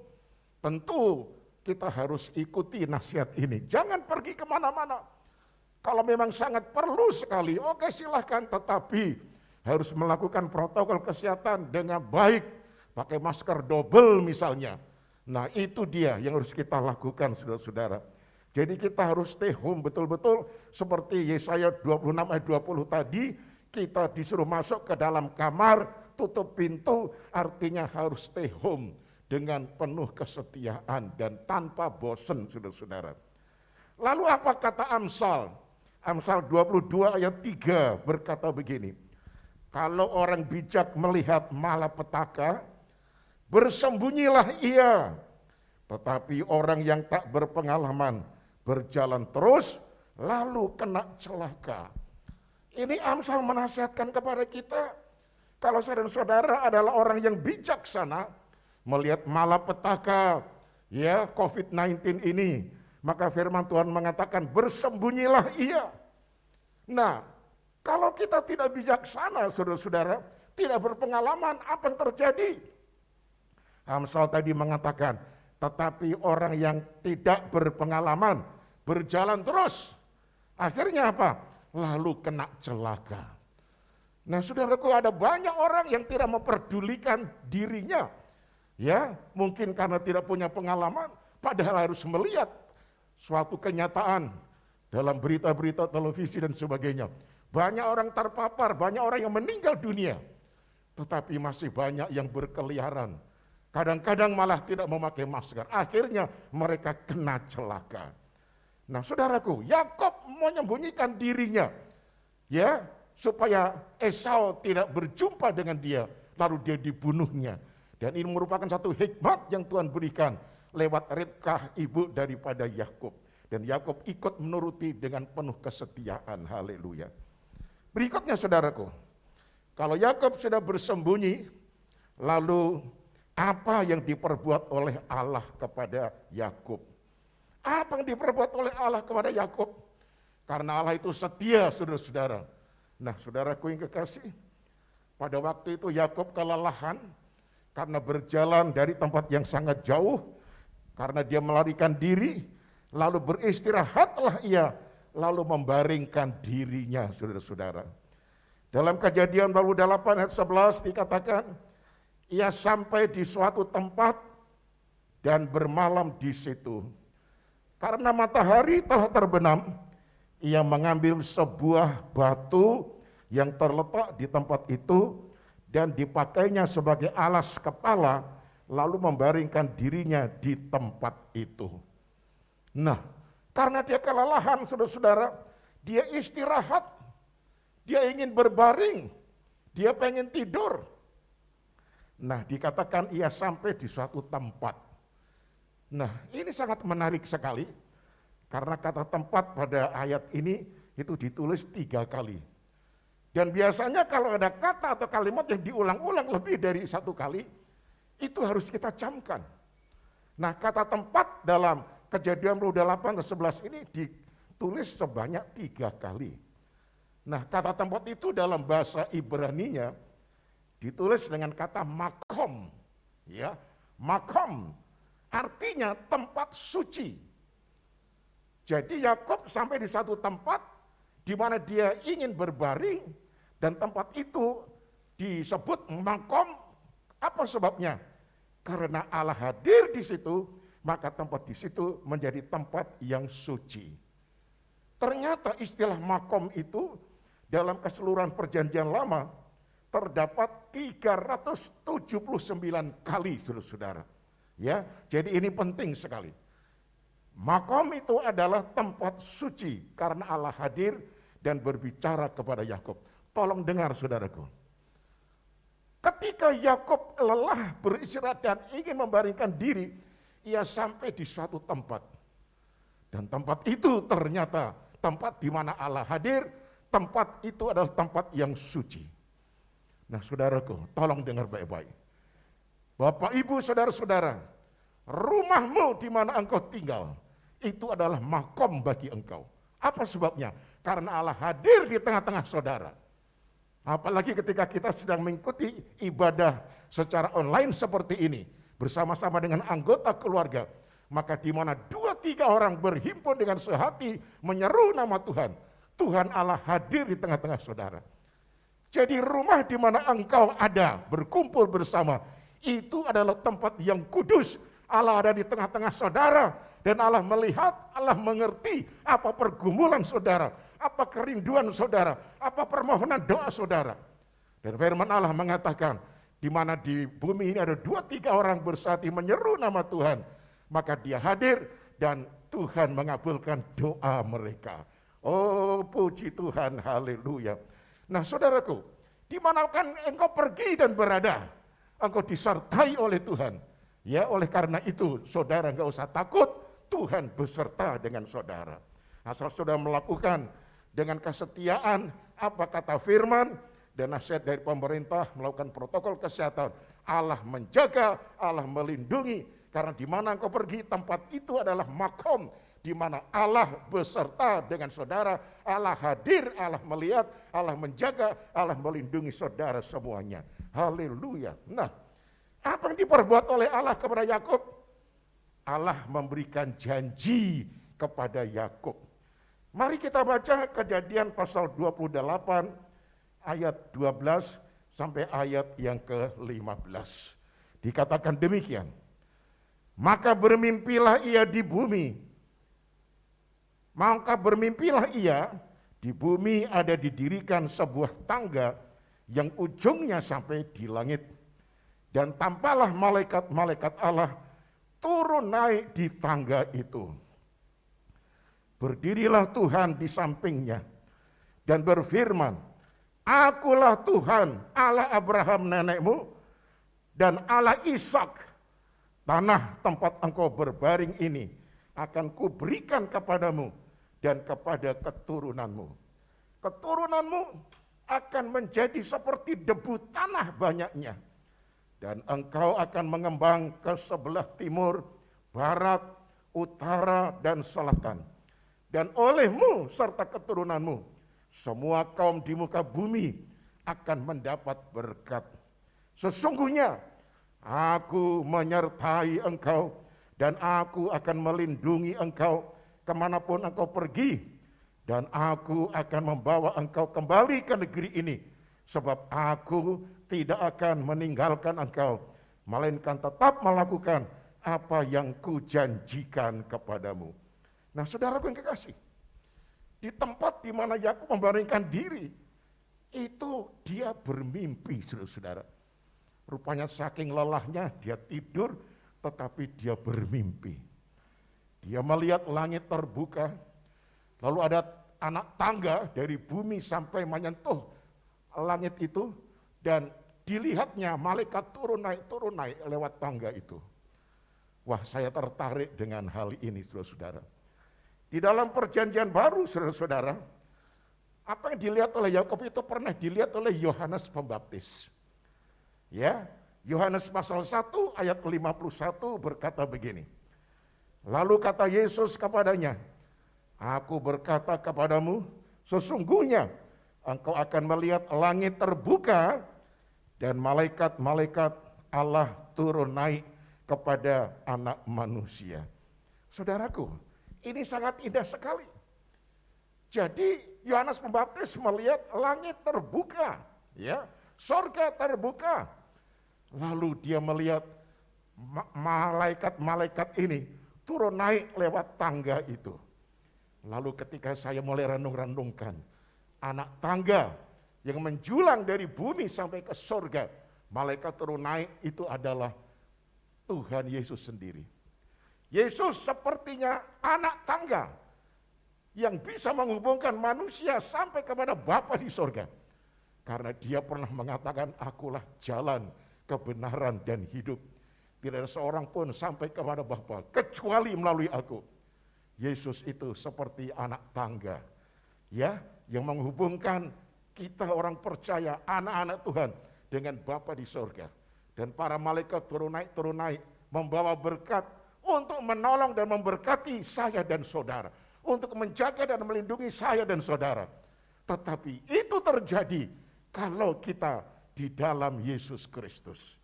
Tentu kita harus ikuti nasihat ini. Jangan pergi kemana-mana. Kalau memang sangat perlu sekali, oke silahkan. Tetapi harus melakukan protokol kesehatan dengan baik. Pakai masker double misalnya. Nah itu dia yang harus kita lakukan saudara-saudara. Jadi kita harus stay home betul-betul seperti Yesaya 26 ayat 20 tadi. Kita disuruh masuk ke dalam kamar, tutup pintu, artinya harus stay home dengan penuh kesetiaan dan tanpa bosan saudara-saudara. Lalu apa kata Amsal? Amsal 22 ayat 3 berkata begini, kalau orang bijak melihat malapetaka, bersembunyilah ia. Tetapi orang yang tak berpengalaman berjalan terus, lalu kena celaka. Ini Amsal menasihatkan kepada kita, kalau saudara-saudara adalah orang yang bijaksana, melihat malapetaka, ya COVID-19 ini, maka firman Tuhan mengatakan bersembunyilah ia. Nah, kalau kita tidak bijaksana, saudara-saudara, tidak berpengalaman, apa yang terjadi? Amsal tadi mengatakan, tetapi orang yang tidak berpengalaman, berjalan terus, akhirnya apa? Lalu kena celaka. Nah saudaraku, ada banyak orang yang tidak memperdulikan dirinya. Ya, mungkin karena tidak punya pengalaman, padahal harus melihat suatu kenyataan dalam berita-berita televisi dan sebagainya. Banyak orang terpapar, banyak orang yang meninggal dunia. Tetapi masih banyak yang berkeliaran. Kadang-kadang malah tidak memakai masker. Akhirnya mereka kena celaka. Nah saudaraku, Yakub menyembunyikan dirinya. Ya, supaya Esau tidak berjumpa dengan dia. Lalu dia dibunuhnya. Dan ini merupakan satu hikmat yang Tuhan berikan lewat Ribkah ibu daripada Yakub. Dan Yakub ikut menuruti dengan penuh kesetiaan. Haleluya. Berikutnya saudaraku, kalau Yakub sudah bersembunyi, lalu apa yang diperbuat oleh Allah kepada Yakub? Apa yang diperbuat oleh Allah kepada Yakub? Karena Allah itu setia, saudara-saudara. Nah, saudaraku yang kekasih, pada waktu itu Yakub kelelahan karena berjalan dari tempat yang sangat jauh, karena dia melarikan diri, lalu beristirahatlah ia, lalu membaringkan dirinya, saudara-saudara. Dalam Kejadian 28 ayat 11 dikatakan, ia sampai di suatu tempat dan bermalam di situ. Karena matahari telah terbenam, ia mengambil sebuah batu yang terletak di tempat itu dan dipakainya sebagai alas kepala, lalu membaringkan dirinya di tempat itu. Nah, karena dia kelelahan, saudara-saudara, dia istirahat, dia ingin berbaring, dia pengen tidur. Nah, dikatakan ia sampai di suatu tempat. Nah, ini sangat menarik sekali, karena kata tempat pada ayat ini itu ditulis 3 kali. Dan biasanya kalau ada kata atau kalimat yang diulang-ulang lebih dari 1 kali, itu harus kita camkan. Nah, kata tempat dalam Kejadian 28 dan 11 ini ditulis sebanyak 3 kali. Nah, kata tempat itu dalam bahasa Ibraninya ditulis dengan kata makom, ya, makom. Artinya tempat suci. Jadi Yakub sampai di satu tempat di mana dia ingin berbaring dan tempat itu disebut makom. Apa sebabnya? Karena Allah hadir di situ, maka tempat di situ menjadi tempat yang suci. Ternyata istilah makom itu dalam keseluruhan perjanjian lama terdapat 379 kali, saudara-saudara. Ya, jadi ini penting sekali. Makom itu adalah tempat suci karena Allah hadir dan berbicara kepada Yakub. Tolong dengar saudaraku. Ketika Yakub lelah beristirahat dan ingin membaringkan diri, ia sampai di suatu tempat. Dan tempat itu ternyata tempat di mana Allah hadir, tempat itu adalah tempat yang suci. Nah saudaraku, tolong dengar baik-baik. Bapak, Ibu, saudara-saudara, rumahmu di mana engkau tinggal, itu adalah makom bagi engkau. Apa sebabnya? Karena Allah hadir di tengah-tengah saudara. Apalagi ketika kita sedang mengikuti ibadah secara online seperti ini, bersama-sama dengan anggota keluarga, maka di mana 2-3 orang berhimpun dengan sehati menyeru nama Tuhan, Tuhan Allah hadir di tengah-tengah saudara. Jadi rumah di mana engkau ada, berkumpul bersama, itu adalah tempat yang kudus. Allah ada di tengah-tengah saudara, dan Allah melihat, Allah mengerti apa pergumulan saudara, apa kerinduan saudara, apa permohonan doa saudara. Dan firman Allah mengatakan, di mana di bumi ini ada 2-3 orang bersatu menyeru nama Tuhan, maka Dia hadir dan Tuhan mengabulkan doa mereka. Oh, puji Tuhan, haleluya. Nah, saudaraku, dimanapun engkau pergi dan berada, engkau disertai oleh Tuhan. Ya, oleh karena itu, saudara enggak usah takut, Tuhan beserta dengan saudara. Asal saudara melakukan dengan kesetiaan apa kata firman dan nasihat dari pemerintah, melakukan protokol kesehatan, Allah menjaga, Allah melindungi, karena di mana engkau pergi, tempat itu adalah makom, di mana Allah beserta dengan saudara, Allah hadir, Allah melihat, Allah menjaga, Allah melindungi saudara semuanya. Haleluya. Nah, apa yang diperbuat oleh Allah kepada Yakub? Allah memberikan janji kepada Yakub. Mari kita baca Kejadian pasal 28 ayat 12 sampai ayat yang ke-15. Dikatakan demikian. Maka bermimpilah ia di bumi. Maka bermimpilah ia di bumi ada didirikan sebuah tangga yang ujungnya sampai di langit. Dan tampaklah malaikat-malaikat Allah turun naik di tangga itu. Berdirilah Tuhan di sampingnya dan berfirman, Akulah Tuhan, Allah Abraham nenekmu dan Allah Ishak. Tanah tempat engkau berbaring ini akan kuberikan kepadamu dan kepada keturunanmu. Keturunanmu akan menjadi seperti debu tanah banyaknya. Dan engkau akan mengembang ke sebelah timur, barat, utara, dan selatan. Dan olehmu serta keturunanmu, semua kaum di muka bumi akan mendapat berkat. Sesungguhnya aku menyertai engkau, dan aku akan melindungi engkau kemanapun engkau pergi. Dan aku akan membawa engkau kembali ke negeri ini, sebab aku tidak akan meninggalkan engkau, melainkan tetap melakukan apa yang kujanjikan kepadamu. Nah, saudaraku yang kekasih, di tempat di mana Yakub membaringkan diri, itu dia bermimpi, saudara-saudara. Rupanya saking lelahnya dia tidur, tetapi dia bermimpi. Dia melihat langit terbuka, lalu ada anak tangga dari bumi sampai menyentuh langit itu, dan dilihatnya malaikat turun naik lewat tangga itu. Wah, saya tertarik dengan hal ini, saudara-saudara. Di dalam perjanjian baru, saudara-saudara, apa yang dilihat oleh Yakub itu pernah dilihat oleh Yohanes Pembaptis. Ya, Yohanes pasal 1 ayat 51 berkata begini. Lalu kata Yesus kepadanya, Aku berkata kepadamu, sesungguhnya engkau akan melihat langit terbuka dan malaikat-malaikat Allah turun naik kepada anak manusia. Saudaraku, ini sangat indah sekali. Jadi Yohanes Pembaptis melihat langit terbuka, ya, sorga terbuka. Lalu dia melihat malaikat-malaikat ini turun naik lewat tangga itu. Lalu ketika saya mulai renung-renungkan, anak tangga yang menjulang dari bumi sampai ke surga, malaikat turun naik itu adalah Tuhan Yesus sendiri. Yesus sepertinya anak tangga yang bisa menghubungkan manusia sampai kepada Bapa di surga. Karena dia pernah mengatakan, Akulah jalan, kebenaran, dan hidup. Tidak ada seorang pun sampai kepada Bapa kecuali melalui aku. Yesus itu seperti anak tangga, ya, yang menghubungkan kita orang percaya, anak-anak Tuhan dengan Bapa di surga. Dan para malaikat turun naik, membawa berkat, untuk menolong dan memberkati saya dan saudara, untuk menjaga dan melindungi saya dan saudara. Tetapi itu terjadi kalau kita di dalam Yesus Kristus.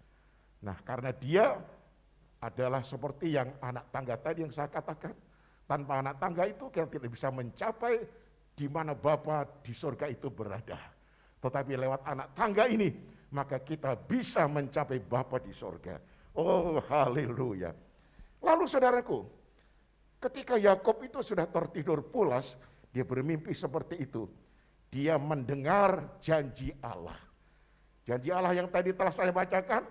Nah, karena dia adalah seperti yang anak tangga tadi yang saya katakan. Tanpa anak tangga itu kita tidak bisa mencapai di mana Bapa di surga itu berada. Tetapi lewat anak tangga ini, maka kita bisa mencapai Bapa di surga. Oh, haleluya. Lalu saudaraku, ketika Yakub itu sudah tertidur pulas, dia bermimpi seperti itu. Dia mendengar janji Allah. Janji Allah yang tadi telah saya bacakan,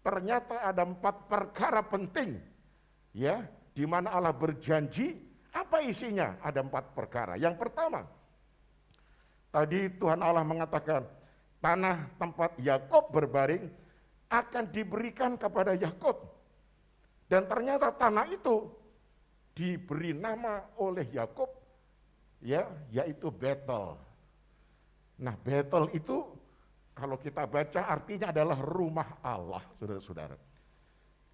ternyata ada 4 perkara penting, ya, di mana Allah berjanji. Apa isinya? Ada 4 perkara. Yang pertama, tadi Tuhan Allah mengatakan, tanah tempat Yakub berbaring akan diberikan kepada Yakub. Dan ternyata tanah itu diberi nama oleh Yakub, ya, yaitu Betel. Nah, Betel itu kalau kita baca artinya adalah rumah Allah, saudara-saudara.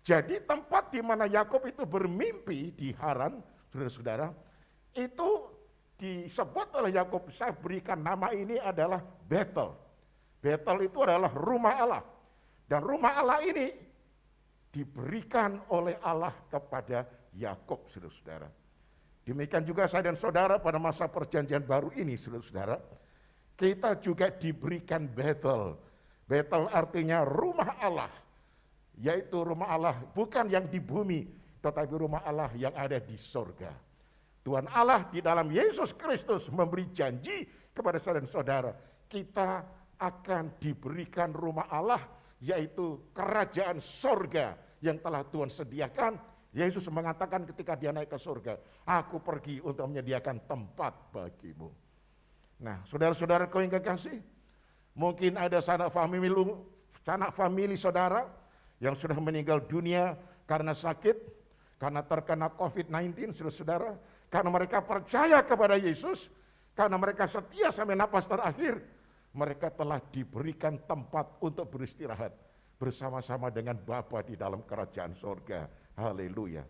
Jadi tempat di mana Yakub itu bermimpi di Haran, saudara-saudara, itu disebut oleh Yakub, saya berikan nama ini adalah Betel. Betel itu adalah rumah Allah. Dan rumah Allah ini diberikan oleh Allah kepada Yakub, saudara-saudara. Demikian juga saya dan saudara pada masa perjanjian baru ini, saudara-saudara, kita juga diberikan Betel. Betel artinya rumah Allah, yaitu rumah Allah bukan yang di bumi, tetapi rumah Allah yang ada di sorga. Tuhan Allah di dalam Yesus Kristus memberi janji kepada saya dan saudara, kita akan diberikan rumah Allah, yaitu kerajaan sorga yang telah Tuhan sediakan. Yesus mengatakan ketika dia naik ke surga, aku pergi untuk menyediakan tempat bagimu. Nah, saudara-saudaraku yang kekasih, mungkin ada sanak famili saudara yang sudah meninggal dunia karena sakit, karena terkena COVID-19, saudara-saudara, karena mereka percaya kepada Yesus, karena mereka setia sampai napas terakhir, mereka telah diberikan tempat untuk beristirahat bersama-sama dengan Bapa di dalam kerajaan surga. Haleluya.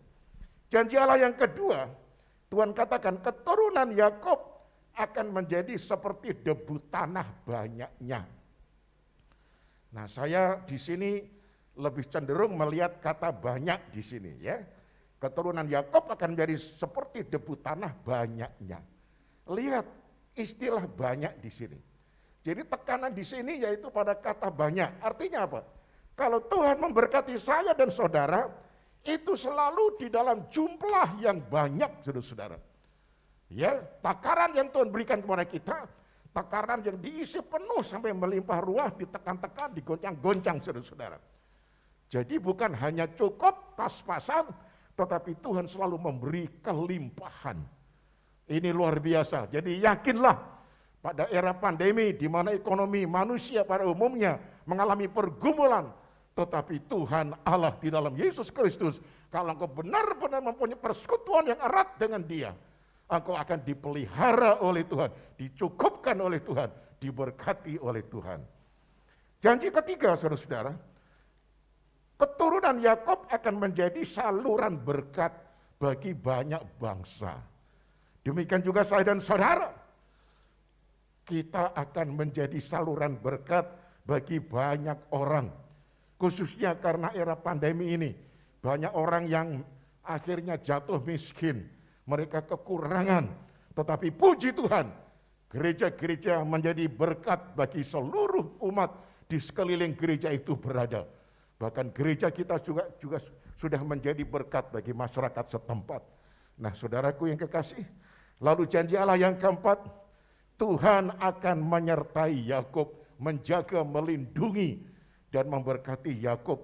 Janji Allah yang kedua, Tuhan katakan keturunan Yakub akan menjadi seperti debu tanah banyaknya. Nah, saya di sini lebih cenderung melihat kata banyak di sini, ya. Keturunan Yakub akan menjadi seperti debu tanah banyaknya. Lihat istilah banyak di sini. Jadi tekanan di sini yaitu pada kata banyak. Artinya apa? Kalau Tuhan memberkati saya dan saudara, itu selalu di dalam jumlah yang banyak, saudara-saudara. Ya, takaran yang Tuhan berikan kepada kita, takaran yang diisi penuh sampai melimpah ruah, ditekan-tekan, digoncang-goncang, saudara-saudara. Jadi bukan hanya cukup pas-pasan, tetapi Tuhan selalu memberi kelimpahan. Ini luar biasa. Jadi yakinlah pada era pandemi di mana ekonomi manusia pada umumnya mengalami pergumulan, tetapi Tuhan Allah di dalam Yesus Kristus, kalau engkau benar-benar mempunyai persekutuan yang erat dengan Dia, engkau akan dipelihara oleh Tuhan, dicukupkan oleh Tuhan, diberkati oleh Tuhan. Janji ketiga, saudara-saudara, keturunan Yakub akan menjadi saluran berkat bagi banyak bangsa. Demikian juga saya dan saudara, kita akan menjadi saluran berkat bagi banyak orang. Khususnya karena era pandemi ini, banyak orang yang akhirnya jatuh miskin, mereka kekurangan. Tetapi puji Tuhan, gereja-gereja menjadi berkat bagi seluruh umat di sekeliling gereja itu berada. Bahkan gereja kita juga sudah menjadi berkat bagi masyarakat setempat. Nah, saudaraku yang kekasih, lalu janji Allah yang keempat, Tuhan akan menyertai Yakub, menjaga, melindungi, dan memberkati Yakub.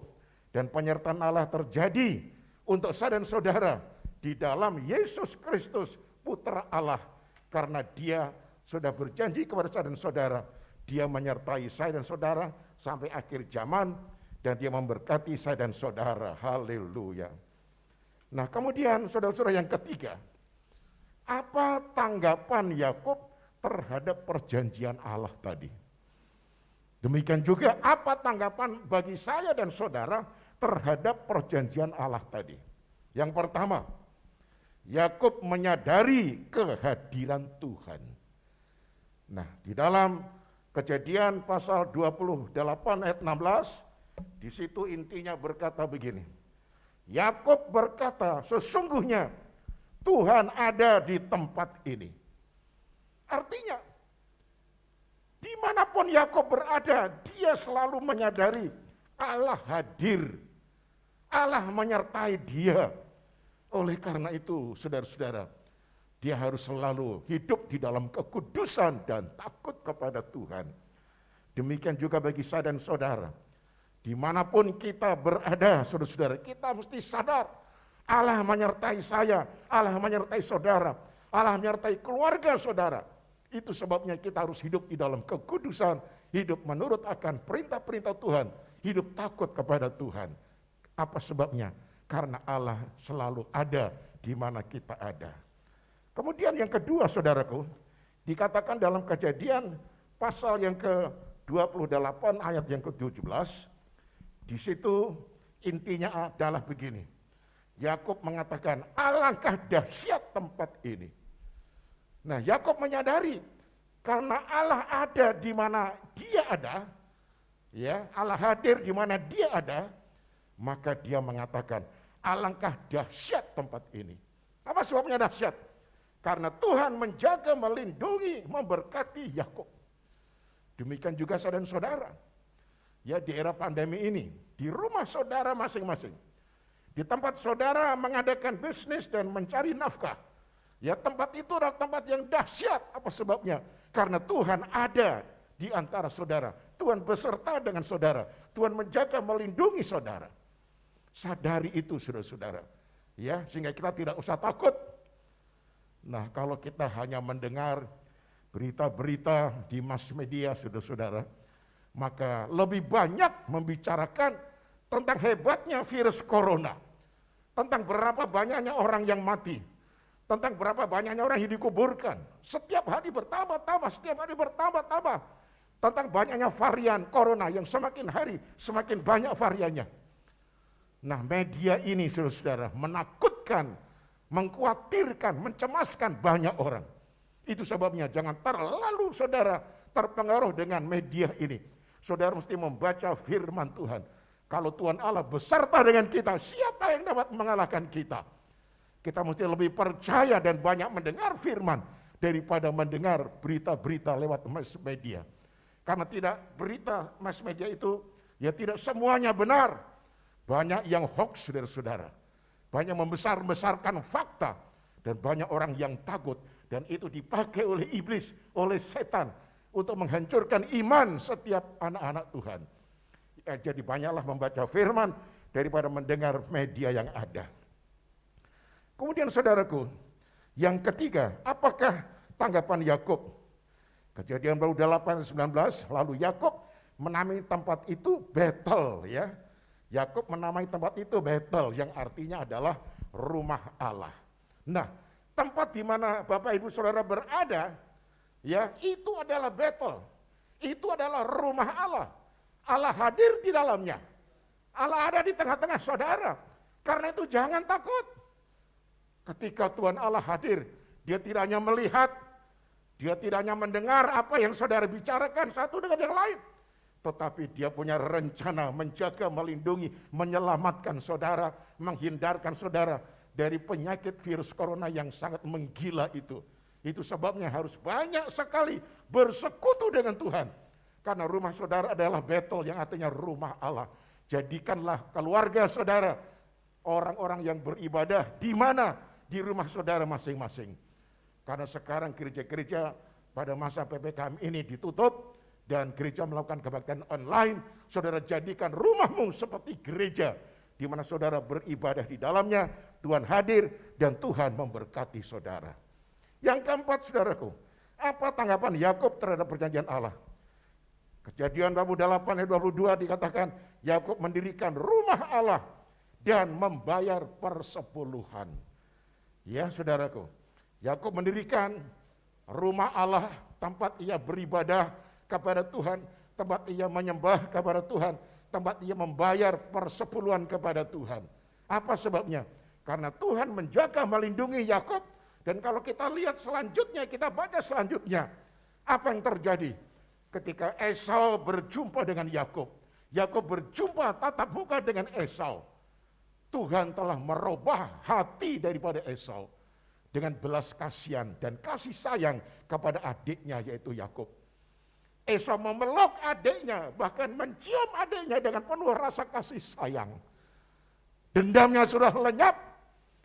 Dan penyertaan Allah terjadi untuk saya dan saudara di dalam Yesus Kristus, Putra Allah. Karena Dia sudah berjanji kepada saya dan saudara, Dia menyertai saya dan saudara sampai akhir zaman, dan Dia memberkati saya dan saudara. Haleluya. Nah, kemudian saudara-saudara yang ketiga, apa tanggapan Yakub terhadap perjanjian Allah tadi? Demikian juga apa tanggapan bagi saya dan saudara terhadap perjanjian Allah tadi? Yang pertama, Yakub menyadari kehadiran Tuhan. Nah, di dalam Kejadian pasal 28 ayat 16, di situ intinya berkata begini. Yakub berkata, sesungguhnya Tuhan ada di tempat ini. Artinya, dimanapun Yakub berada, dia selalu menyadari Allah hadir. Allah menyertai dia. Oleh karena itu, saudara-saudara, dia harus selalu hidup di dalam kekudusan dan takut kepada Tuhan. Demikian juga bagi saya dan saudara. Dimanapun kita berada, saudara-saudara, kita mesti sadar Allah menyertai saya, Allah menyertai saudara, Allah menyertai keluarga saudara. Itu sebabnya kita harus hidup di dalam kekudusan, hidup menurut akan perintah-perintah Tuhan, hidup takut kepada Tuhan. Apa sebabnya? Karena Allah selalu ada di mana kita ada. Kemudian yang kedua, saudaraku, dikatakan dalam Kejadian pasal yang ke-28 ayat yang ke-17, di situ intinya adalah begini. Yakub mengatakan, alangkah dahsyat tempat ini. Nah, Yakub menyadari karena Allah ada di mana dia ada, ya, Allah hadir di mana dia ada, maka dia mengatakan, alangkah dahsyat tempat ini. Apa sebabnya dahsyat? Karena Tuhan menjaga, melindungi, memberkati Yakub. Demikian juga saya dan saudara. Ya, di era pandemi ini, di rumah saudara masing-masing, di tempat saudara mengadakan bisnis dan mencari nafkah, ya, tempat itu adalah tempat yang dahsyat. Apa sebabnya? Karena Tuhan ada di antara saudara. Tuhan beserta dengan saudara. Tuhan menjaga, melindungi saudara. Sadari itu, saudara-saudara. Ya, sehingga kita tidak usah takut. Nah, kalau kita hanya mendengar berita-berita di mass media, saudara-saudara, maka lebih banyak membicarakan tentang hebatnya virus corona, tentang berapa banyaknya orang yang mati, tentang berapa banyaknya orang yang dikuburkan. Setiap hari bertambah-tambah, setiap hari bertambah-tambah. Tentang banyaknya varian corona yang semakin hari semakin banyak variannya. Nah, media ini, saudara-saudara, menakutkan, mengkhawatirkan, mencemaskan banyak orang. Itu sebabnya jangan terlalu saudara terpengaruh dengan media ini. Saudara mesti membaca firman Tuhan. Kalau Tuhan Allah beserta dengan kita, siapa yang dapat mengalahkan kita? Kita mesti lebih percaya dan banyak mendengar firman daripada mendengar berita-berita lewat mass media. Karena tidak berita mass media itu, ya tidak semuanya benar. Banyak yang hoax, saudara-saudara. Banyak membesar-besarkan fakta. Dan banyak orang yang takut. Dan itu dipakai oleh iblis, oleh setan. Untuk menghancurkan iman setiap anak-anak Tuhan. Ya, jadi banyaklah membaca firman daripada mendengar media yang ada. Kemudian saudaraku, yang ketiga, apakah tanggapan Yakub? Kejadian baru 8:19, lalu Yakub menamai tempat itu Betel, ya. Yakub menamai tempat itu Betel, yang artinya adalah rumah Allah. Nah, tempat di mana Bapak Ibu Saudara berada, ya, itu adalah Betel. Itu adalah rumah Allah. Allah hadir di dalamnya. Allah ada di tengah-tengah saudara. Karena itu jangan takut. Ketika Tuhan Allah hadir, dia tidak hanya melihat, dia tidak hanya mendengar apa yang saudara bicarakan satu dengan yang lain. Tetapi dia punya rencana menjaga, melindungi, menyelamatkan saudara, menghindarkan saudara dari penyakit virus corona yang sangat menggila itu. Itu sebabnya harus banyak sekali bersekutu dengan Tuhan. Karena rumah saudara adalah Betel yang artinya rumah Allah. Jadikanlah keluarga saudara orang-orang yang beribadah di mana? Di rumah saudara masing-masing. Karena sekarang gereja-gereja pada masa PPKM ini ditutup dan gereja melakukan kebaktian online, saudara jadikan rumahmu seperti gereja di mana saudara beribadah di dalamnya, Tuhan hadir dan Tuhan memberkati saudara. Yang keempat, saudaraku, apa tanggapan Yakub terhadap perjanjian Allah? Kejadian 8 ayat 22 dikatakan Yakub mendirikan rumah Allah dan membayar persepuluhan. Ya, saudaraku, Yakub mendirikan rumah Allah, tempat ia beribadah kepada Tuhan, tempat ia menyembah kepada Tuhan, tempat ia membayar persepuluhan kepada Tuhan. Apa sebabnya? Karena Tuhan menjaga, melindungi Yakub. Dan kalau kita lihat selanjutnya, kita baca selanjutnya, apa yang terjadi ketika Esau berjumpa dengan Yakub. Yakub berjumpa tatap muka dengan Esau. Tuhan telah merubah hati daripada Esau dengan belas kasihan dan kasih sayang kepada adiknya yaitu Yakub. Esau memeluk adiknya, bahkan mencium adiknya dengan penuh rasa kasih sayang. Dendamnya sudah lenyap,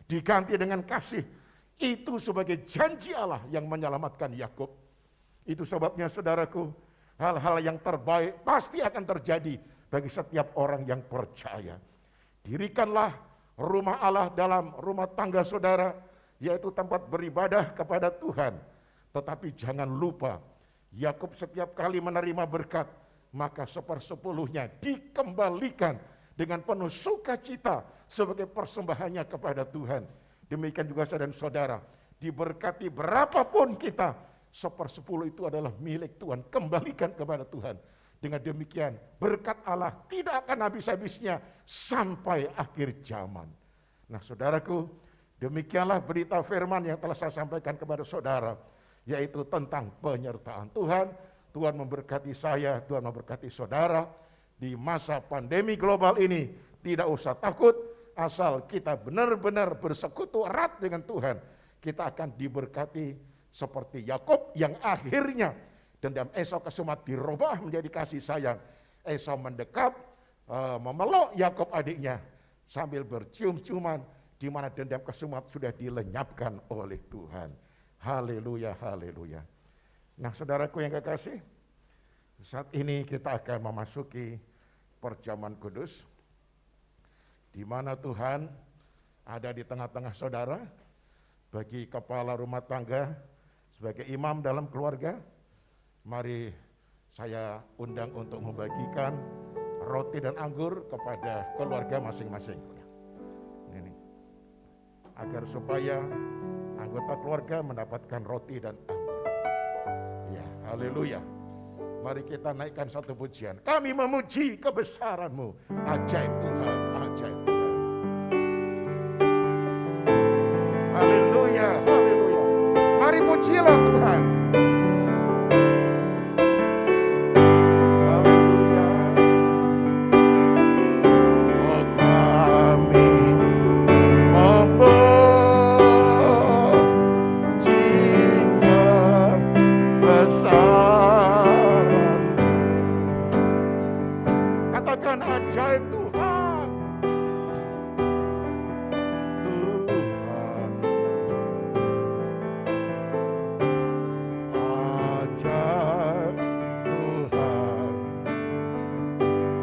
diganti dengan kasih. Itu sebagai janji Allah yang menyelamatkan Yakub. Itu sebabnya saudaraku, hal-hal yang terbaik pasti akan terjadi bagi setiap orang yang percaya. Dirikanlah rumah Allah dalam rumah tangga saudara, yaitu tempat beribadah kepada Tuhan. Tetapi jangan lupa, Yakub setiap kali menerima berkat, maka 1/10-nya dikembalikan dengan penuh sukacita sebagai persembahannya kepada Tuhan. Demikian juga saudara-saudara, diberkati berapapun kita, 1/10 itu adalah milik Tuhan, kembalikan kepada Tuhan. Dengan demikian, berkat Allah tidak akan habis-habisnya sampai akhir zaman. Nah saudaraku, demikianlah berita firman yang telah saya sampaikan kepada saudara, yaitu tentang penyertaan Tuhan. Tuhan memberkati saya, Tuhan memberkati saudara. Di masa pandemi global ini, tidak usah takut, asal kita benar-benar bersekutu erat dengan Tuhan. Kita akan diberkati seperti Yakub yang akhirnya dendam Esau kesumat dirubah menjadi kasih sayang. Esau mendekat, memeluk Yakub adiknya sambil bercium-ciuman, di mana dendam kesumat sudah dilenyapkan oleh Tuhan. Haleluya, haleluya. Nah saudaraku yang kekasih, saat ini kita akan memasuki perjamuan kudus, di mana Tuhan ada di tengah-tengah saudara. Bagi kepala rumah tangga, sebagai imam dalam keluarga, mari saya undang untuk membagikan roti dan anggur kepada keluarga masing-masing. Ini, agar supaya anggota keluarga mendapatkan roti dan anggur. Ya, haleluya. Mari kita naikkan satu pujian. Kami memuji kebesaran-Mu, ajaib Tuhan, ajaib Tuhan. Haleluya, haleluya. Mari pujilah Tuhan. Haleluya. Oh kami memuji kebesaran-Mu. Katakan ajaib Tuhan.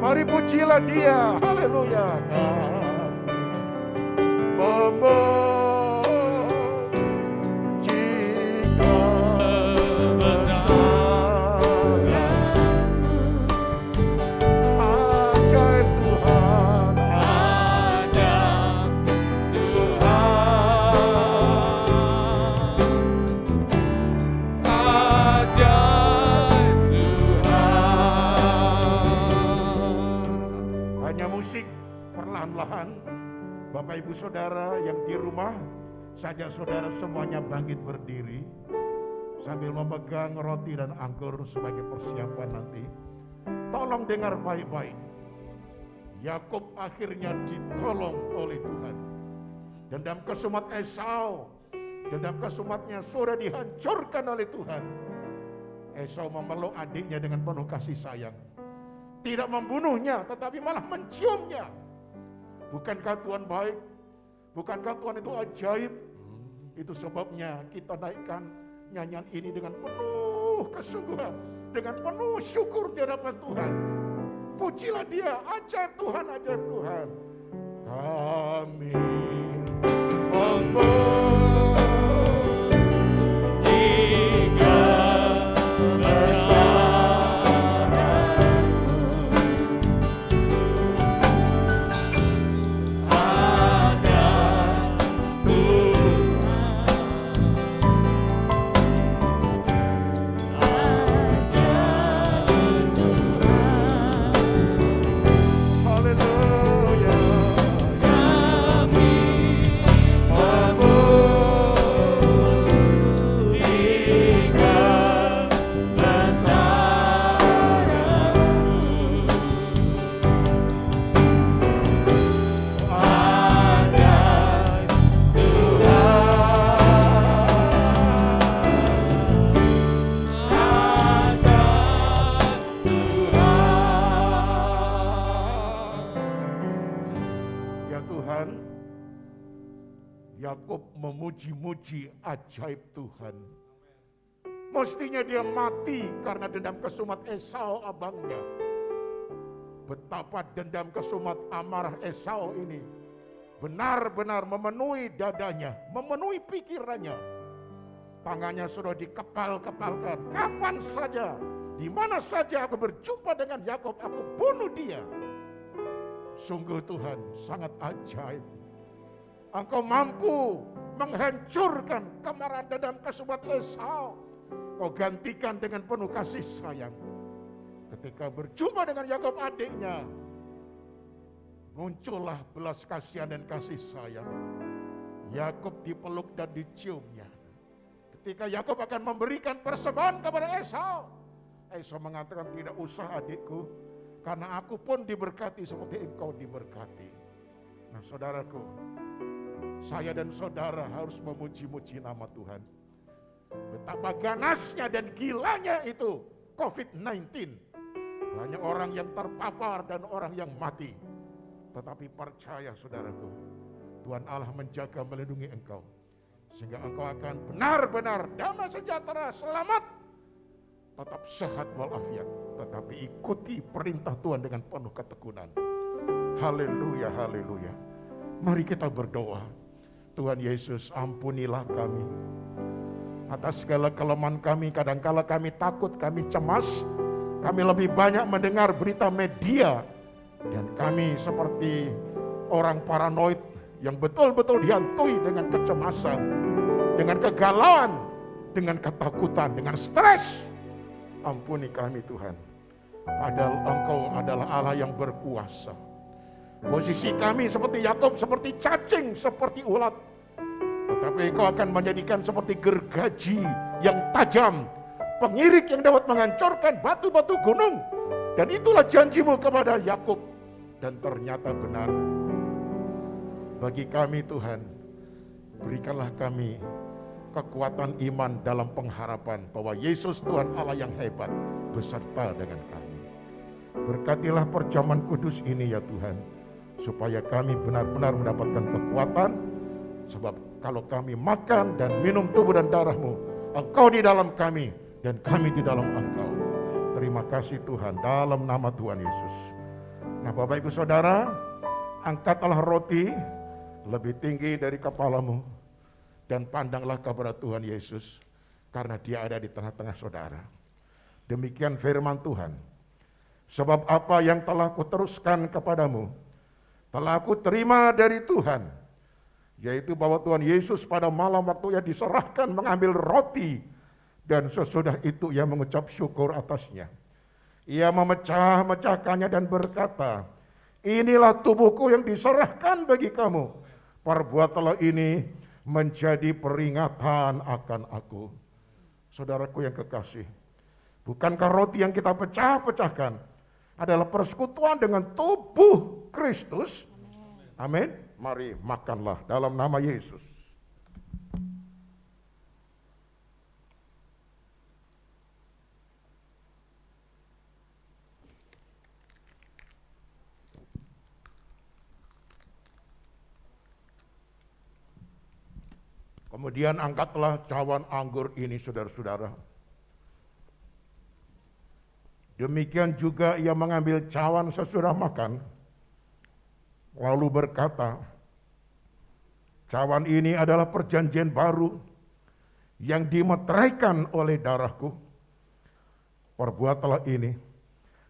Mari pujilah Dia, haleluya. Kami memuji kebesaran-Mu, ajaib Tuhan, ajaib Tuhan, ajaib Tuhan. Hanya musik perlahan-lahan. Bapak Ibu Saudara yang di rumah, sajak saudara semuanya bangkit berdiri sambil memegang roti dan anggur sebagai persiapan nanti. Tolong dengar baik-baik. Yakub akhirnya ditolong oleh Tuhan. Dendam kesumat Esau, dendam kesumatnya sudah dihancurkan oleh Tuhan. Esau memeluk adiknya dengan penuh kasih sayang. Tidak membunuhnya, tetapi malah menciumnya. Bukankah Tuhan baik? Bukankah Tuhan itu ajaib? Itu sebabnya kita naikkan nyanyian ini dengan penuh kesungguhan, dengan penuh syukur di hadapan Tuhan. Pujilah Dia, ajaib Tuhan, ajaib Tuhan. Kami memuji Haleluya. Yakub memuji-muji ajaib Tuhan. Mestinya dia mati karena dendam kesumat Esau abangnya. Betapa dendam kesumat amarah Esau ini benar-benar memenuhi dadanya, memenuhi pikirannya. Tangannya sudah dikepal-kepalkan. Kapan saja, di mana saja aku berjumpa dengan Yakub, aku bunuh dia. Sungguh Tuhan sangat ajaib. Engkau mampu menghancurkan kemarahan dendam kesumat Esau. Kau gantikan dengan penuh kasih sayang. Ketika berjumpa dengan Yakub adiknya, muncullah belas kasihan dan kasih sayang. Yakub dipeluk dan diciumnya. Ketika Yakub akan memberikan persembahan kepada Esau, Esau mengatakan, tidak usah adikku, karena aku pun diberkati seperti engkau diberkati. Nah saudaraku, saya dan saudara harus memuji-muji nama Tuhan. Betapa ganasnya dan gilanya itu COVID-19. Banyak orang yang terpapar dan orang yang mati. Tetapi percaya saudaraku, Tuhan Allah menjaga melindungi engkau. Sehingga engkau akan benar-benar damai sejahtera, selamat. Tetap sehat walafiat. Tetapi ikuti perintah Tuhan dengan penuh ketekunan. Haleluya, haleluya. Mari kita berdoa. Tuhan Yesus, ampunilah kami atas segala kelemahan kami. Kadangkala kami takut, kami cemas, kami lebih banyak mendengar berita media, dan kami seperti orang paranoid yang betul-betul dihantui dengan kecemasan, dengan kegalauan, dengan ketakutan, dengan stres. Ampuni kami Tuhan, padahal Engkau adalah Allah yang berkuasa. Posisi kami seperti Yakub, seperti cacing, seperti ulat. Tetapi Engkau akan menjadikan seperti gergaji yang tajam, pengirik yang dapat menghancurkan batu-batu gunung. Dan itulah janjimu kepada Yakub. Dan ternyata benar. Bagi kami Tuhan, berikanlah kami kekuatan iman dalam pengharapan bahwa Yesus Tuhan Allah yang hebat beserta dengan kami. Berkatilah perjamuan kudus ini ya Tuhan, supaya kami benar-benar mendapatkan kekuatan. Sebab kalau kami makan dan minum tubuh dan darah-Mu, Engkau di dalam kami dan kami di dalam Engkau. Terima kasih Tuhan, dalam nama Tuhan Yesus. Nah Bapak Ibu Saudara, angkatlah roti lebih tinggi dari kepalamu dan pandanglah kepada Tuhan Yesus, karena Dia ada di tengah-tengah saudara. Demikian firman Tuhan. Sebab apa yang telah kuteruskan kepadamu, telah aku terima dari Tuhan, yaitu bahwa Tuhan Yesus pada malam waktu Ia diserahkan mengambil roti, dan sesudah itu Ia mengucap syukur atasnya. Ia memecah-mecahkannya dan berkata, inilah tubuhku yang diserahkan bagi kamu. Perbuatlah ini menjadi peringatan akan aku. Saudaraku yang kekasih, bukankah roti yang kita pecah-pecahkan adalah persekutuan dengan tubuh Kristus? Amin. Mari makanlah dalam nama Yesus. Kemudian angkatlah cawan anggur ini saudara-saudara. Demikian juga Ia mengambil cawan sesudah makan, lalu berkata, cawan ini adalah perjanjian baru yang dimeteraikan oleh darahku. Perbuatlah ini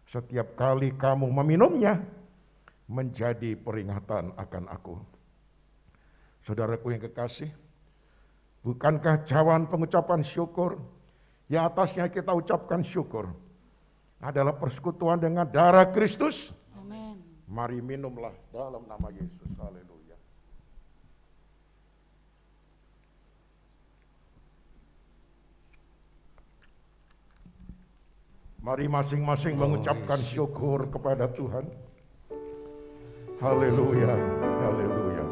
setiap kali kamu meminumnya, menjadi peringatan akan aku. Saudaraku yang kekasih, bukankah cawan pengucapan syukur yang atasnya kita ucapkan syukur adalah persekutuan dengan darah Kristus?
Amin.
Mari minumlah dalam nama Yesus. Haleluya. Mari masing-masing mengucapkan syukur kepada Tuhan. Haleluya. Haleluya.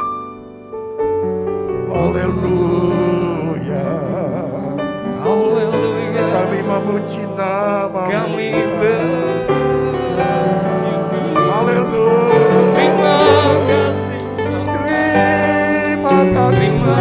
Haleluya.
Haleluya.
Kami memuji nama
Kami
Haleluya.
terima kasih.
Terima kasih.
Terima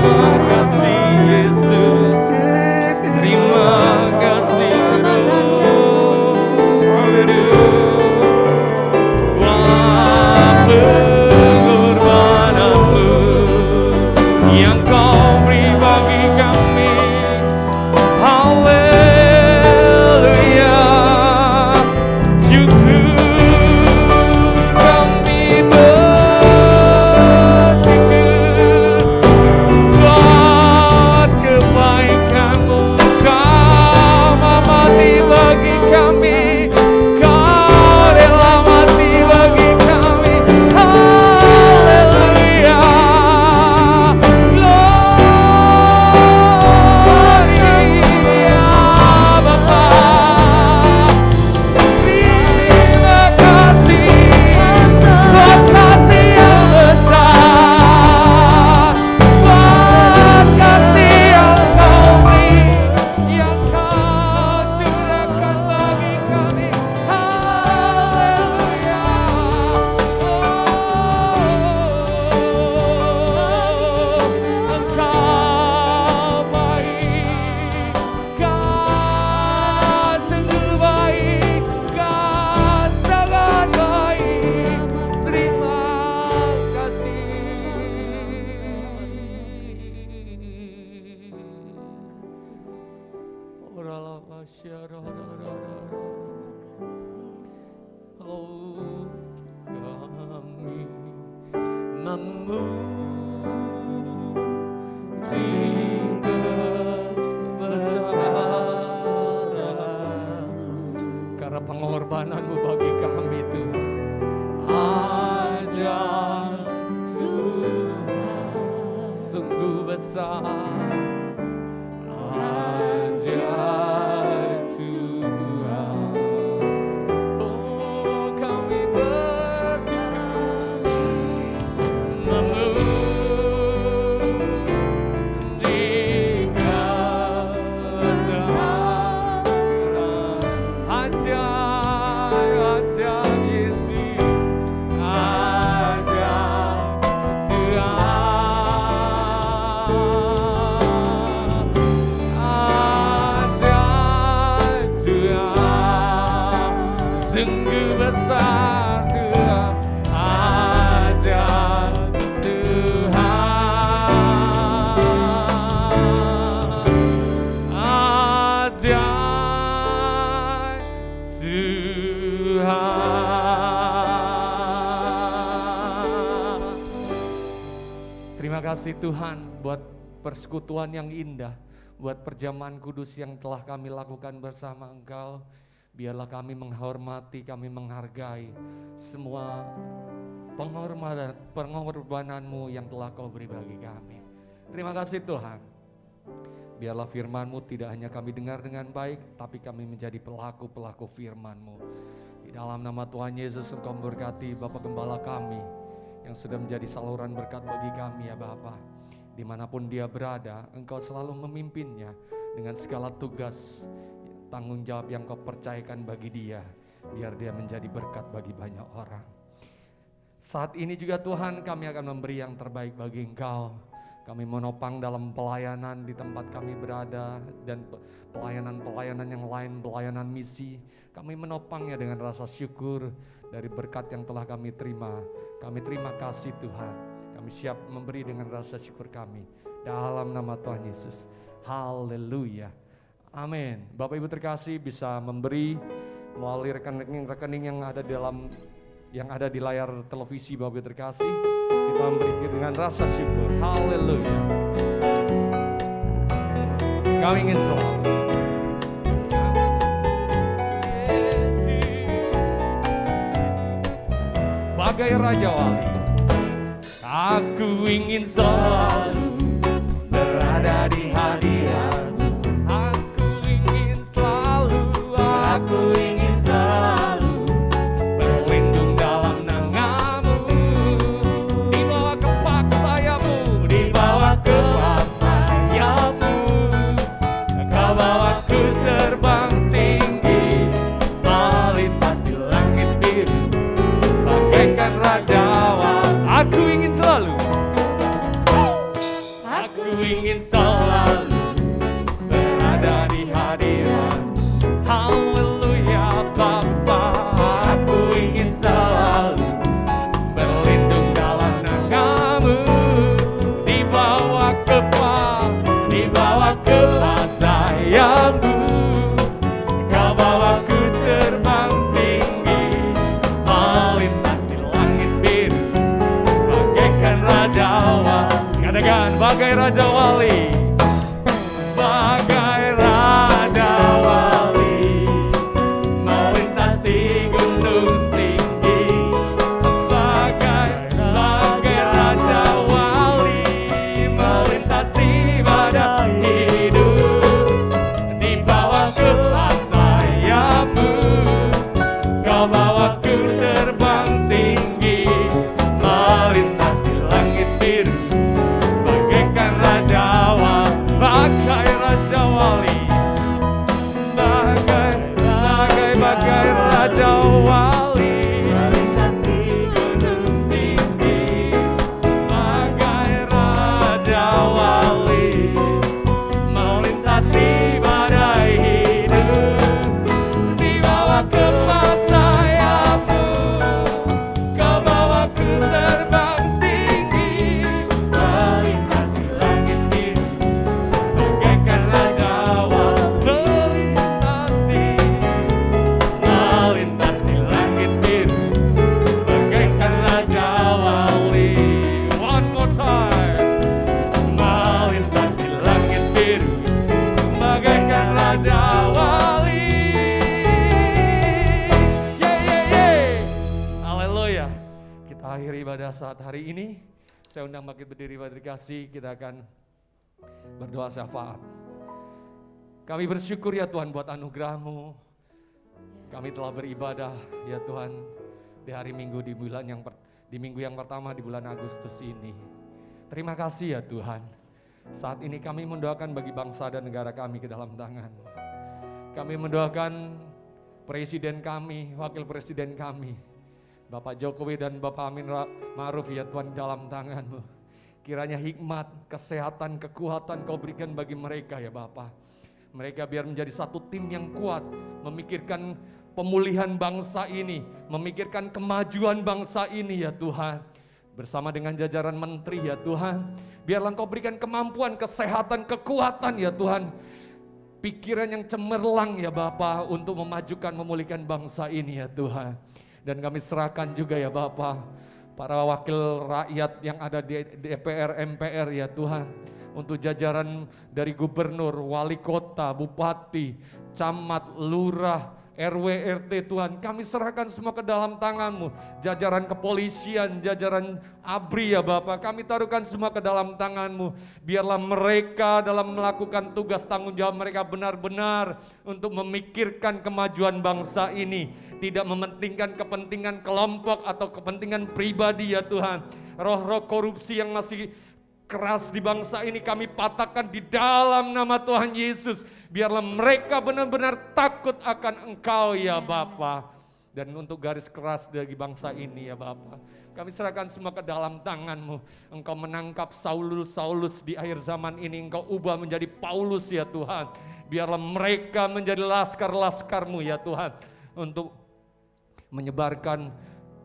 Karena pengorbananmu bagi kami Tuhan. Ajaib Tuhan, sungguh besar. Ajaib Tuhan, oh kami bersyukur memuji Kau Tuhan. Ajaib Yesus, ajaib Tuhan, ajaib Tuhan, sungguh besar Tuhan, ajaib Tuhan, ajaib Tuhan. Terima kasih Tuhan buat persekutuan yang indah, buat perjamuan kudus yang telah kami lakukan bersama Engkau. Biarlah kami menghormati, kami menghargai semua pengorbananmu yang telah Kau beri bagi kami. Terima kasih Tuhan. Biarlah firman-Mu tidak hanya kami dengar dengan baik, tapi kami menjadi pelaku-pelaku firman-Mu. Di dalam nama Tuhan Yesus Engkau memberkati Bapak Gembala kami yang sudah menjadi saluran berkat bagi kami ya Bapa. Dimanapun dia berada, Engkau selalu memimpinnya dengan segala tugas, tanggung jawab yang Kau percayakan bagi dia, biar dia menjadi berkat bagi banyak orang. Saat ini juga Tuhan, kami akan memberi yang terbaik bagi Engkau. Kami menopang dalam pelayanan di tempat kami berada, dan pelayanan-pelayanan yang lain, pelayanan misi. Kami menopangnya dengan rasa syukur dari berkat yang telah kami terima. Kami terima kasih Tuhan. Kami siap memberi dengan rasa syukur kami. Dalam nama Tuhan Yesus. Haleluya. Amin. Bapak Ibu terkasih, bisa memberi melalui rekening yang ada di layar televisi Bapak Ibu terkasih. Kita memberi dengan rasa syukur. Haleluya. Kami ingin selalu bagai Raja Wali. Aku ingin selalu berada di hadirat-Mu. Aku ingin selalu berlindung dalam nama-Mu. Di bawah kepak sayap-Mu, Kau bawaku terbang tinggi, melintasi langit biru, bagaikan Raja Wali. Aku ingin selalu berada di hadirat. Haleluya Bapa. Aku ingin selalu berlindung dalam nama-Mu. Di bawah kepak sayap-Mu, Kau bawaku terbang tinggi, melintasi langit biru, bagaikan Raja Wali. Katakan, bagai Raja Wali. Bagai Raja Wali, melintasi gunung tinggi. Bagai Raja Wali, melintasi badai hidup. Di bawah kepak sayap-Mu, Kau bawaku terbang tinggi, melintasi langit biru, bagaikan Raja Wali. Bagai Raja Wali, bagai Raja Wali, melintasi gunung tinggi. Bagai Raja Wali, melintasi badai hidup. Di bawah kepak sayap-Mu, Kau bawaku terbang tinggi, melintasi langit biru, bagaikan Raja Wali. Melintasi langit ibadah saat hari ini. Saya undang bangkit berdiri pada dikasih, kita akan berdoa syafaat. Kami bersyukur ya Tuhan buat anugerah-Mu. Kami telah beribadah ya Tuhan di hari Minggu di minggu yang pertama di bulan Agustus ini. Terima kasih ya Tuhan. Saat ini kami mendoakan bagi bangsa dan negara kami ke dalam tangan-Mu. Kami mendoakan Presiden kami, Wakil Presiden kami, Bapak Jokowi dan Bapak Amin Ma'ruf ya Tuhan dalam tangan-Mu. Kiranya hikmat, kesehatan, kekuatan Kau berikan bagi mereka ya Bapak. Mereka biar menjadi satu tim yang kuat, memikirkan pemulihan bangsa ini, memikirkan kemajuan bangsa ini ya Tuhan. Bersama dengan jajaran menteri ya Tuhan, biarlah Engkau berikan kemampuan, kesehatan, kekuatan ya Tuhan. Pikiran yang cemerlang ya Bapa untuk memajukan, memulihkan bangsa ini ya Tuhan. Dan kami serahkan juga ya Bapa para wakil rakyat yang ada di DPR, MPR ya Tuhan. Untuk jajaran dari gubernur, wali kota, bupati, camat, lurah, RW, RT Tuhan, kami serahkan semua ke dalam tangan-Mu. Jajaran kepolisian, jajaran ABRI ya Bapak, kami taruhkan semua ke dalam tangan-Mu. Biarlah mereka dalam melakukan tugas tanggung jawab mereka benar-benar untuk memikirkan kemajuan bangsa ini. Tidak mementingkan kepentingan kelompok atau kepentingan pribadi ya Tuhan. Roh-roh korupsi yang masih keras di bangsa ini kami patahkan di dalam nama Tuhan Yesus. Biarlah mereka benar-benar takut akan Engkau ya Bapa. Dan untuk garis keras dari bangsa ini ya Bapa, kami serahkan semua ke dalam tangan-Mu. Engkau menangkap Saulus di akhir zaman ini, Engkau ubah menjadi Paulus ya Tuhan. Biarlah mereka menjadi laskar-laskar-Mu ya Tuhan, untuk menyebarkan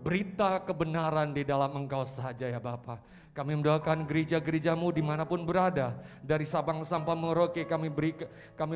berita kebenaran di dalam Engkau saja ya Bapa. Kami mendoakan gereja-gereja-Mu dimanapun berada. Dari Sabang sampai Merauke kami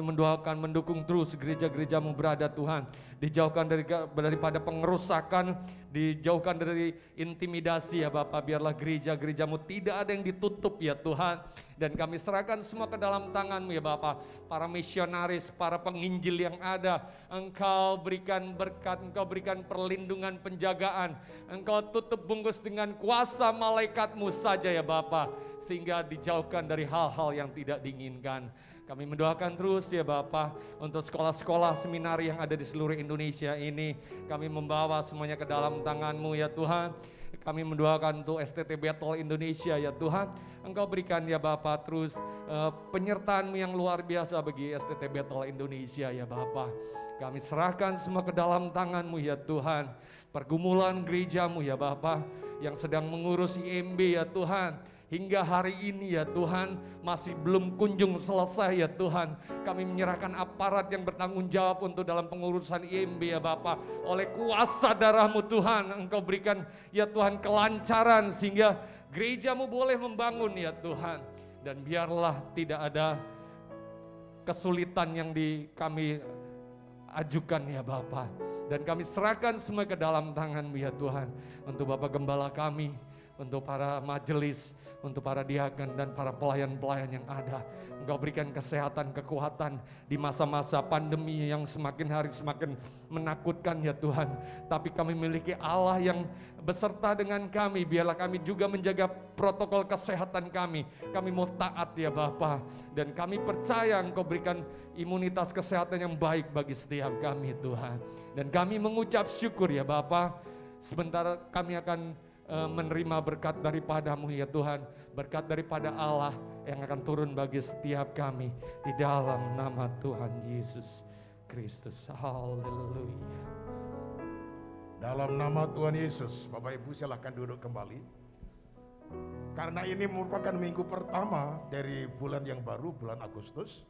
mendoakan, mendukung terus gereja-gereja-Mu berada Tuhan. Dijauhkan daripada pengerusakan, dijauhkan dari intimidasi ya Bapak. Biarlah gereja-gereja-Mu tidak ada yang ditutup ya Tuhan. Dan kami serahkan semua ke dalam tangan-Mu ya Bapak. Para misionaris, para penginjil yang ada, Engkau berikan berkat, Engkau berikan perlindungan, penjagaan. Engkau tutup bungkus dengan kuasa malaikat-Mu saja ya Bapak. Sehingga dijauhkan dari hal-hal yang tidak diinginkan. Kami mendoakan terus ya Bapak untuk sekolah-sekolah seminari yang ada di seluruh Indonesia ini. Kami membawa semuanya ke dalam tangan-Mu ya Tuhan. Kami mendoakan untuk STT Battle Indonesia ya Tuhan. Engkau berikan ya Bapak terus penyertaan-Mu yang luar biasa bagi STT Battle Indonesia ya Bapak. Kami serahkan semua ke dalam tangan-Mu ya Tuhan. Pergumulan gereja-Mu ya Bapak yang sedang mengurus IMB ya Tuhan. Hingga hari ini ya Tuhan masih belum kunjung selesai ya Tuhan. Kami menyerahkan aparat yang bertanggung jawab untuk dalam pengurusan IMB ya Bapak. Oleh kuasa darah-Mu Tuhan, Engkau berikan ya Tuhan kelancaran sehingga gereja-Mu boleh membangun ya Tuhan. Dan biarlah tidak ada kesulitan yang kami ajukan ya Bapak. Dan kami serahkan semua ke dalam tangan-Mu ya Tuhan. Untuk Bapak Gembala kami, untuk para majelis, untuk para diaken dan para pelayan-pelayan yang ada. Engkau berikan kesehatan, kekuatan di masa-masa pandemi yang semakin hari semakin menakutkan ya Tuhan. Tapi kami memiliki Allah yang beserta dengan kami. Biarlah kami juga menjaga protokol kesehatan kami. Kami mau taat ya Bapa. Dan kami percaya Engkau berikan imunitas kesehatan yang baik bagi setiap kami Tuhan. Dan kami mengucap syukur ya Bapa. Sebentar kami akan menerima berkat daripada-Mu ya Tuhan. Berkat daripada Allah yang akan turun bagi setiap kami. Di dalam nama Tuhan Yesus Kristus. Haleluya.
Dalam nama Tuhan Yesus, Bapak Ibu silahkan duduk kembali. Karena ini merupakan minggu pertama dari bulan yang baru, bulan Agustus.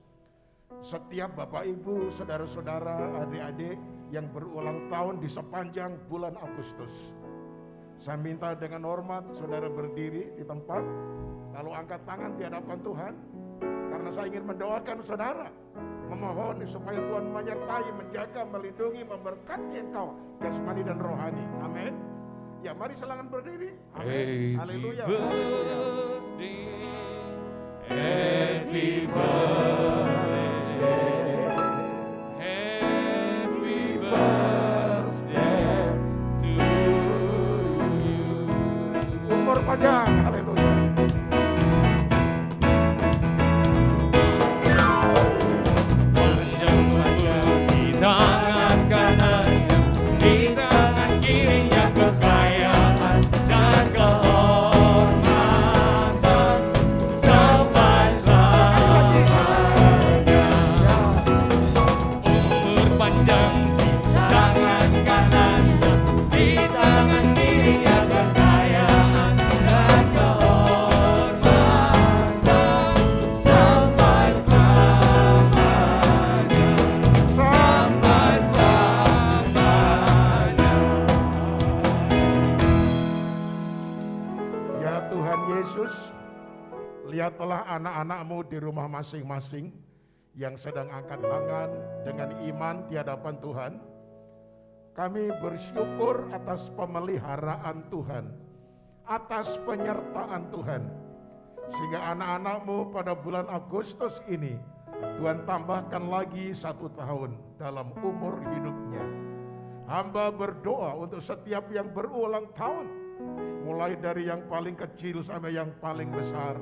Setiap Bapak Ibu, saudara-saudara, adik-adik yang berulang tahun di sepanjang bulan Agustus, saya minta dengan hormat saudara berdiri di tempat, lalu angkat tangan di hadapan Tuhan. Karena saya ingin mendoakan saudara, memohon supaya Tuhan menyertai, menjaga, melindungi, memberkati engkau jasmani dan rohani. Amin. Ya, mari silakan berdiri. Amin. Haleluya.
Happy birthday. Happy birthday to you. di tangan kirinya kekayaan dan kehormatan sampai selamanya. Umur panjang di tangan kanannya, di tangan kirinya kekayaan dan kehormatan sampai selamanya. Sampai selamanya.
Ya Tuhan Yesus, lihatlah anak-anak-Mu di rumah masing-masing yang sedang angkat tangan dengan iman di hadapan Tuhan. Kami bersyukur atas pemeliharaan Tuhan, atas penyertaan Tuhan. Sehingga anak-anak-Mu pada bulan Agustus ini, Tuhan tambahkan lagi 1 tahun dalam umur hidupnya. Hamba berdoa untuk setiap yang berulang tahun, mulai dari yang paling kecil sampai yang paling besar.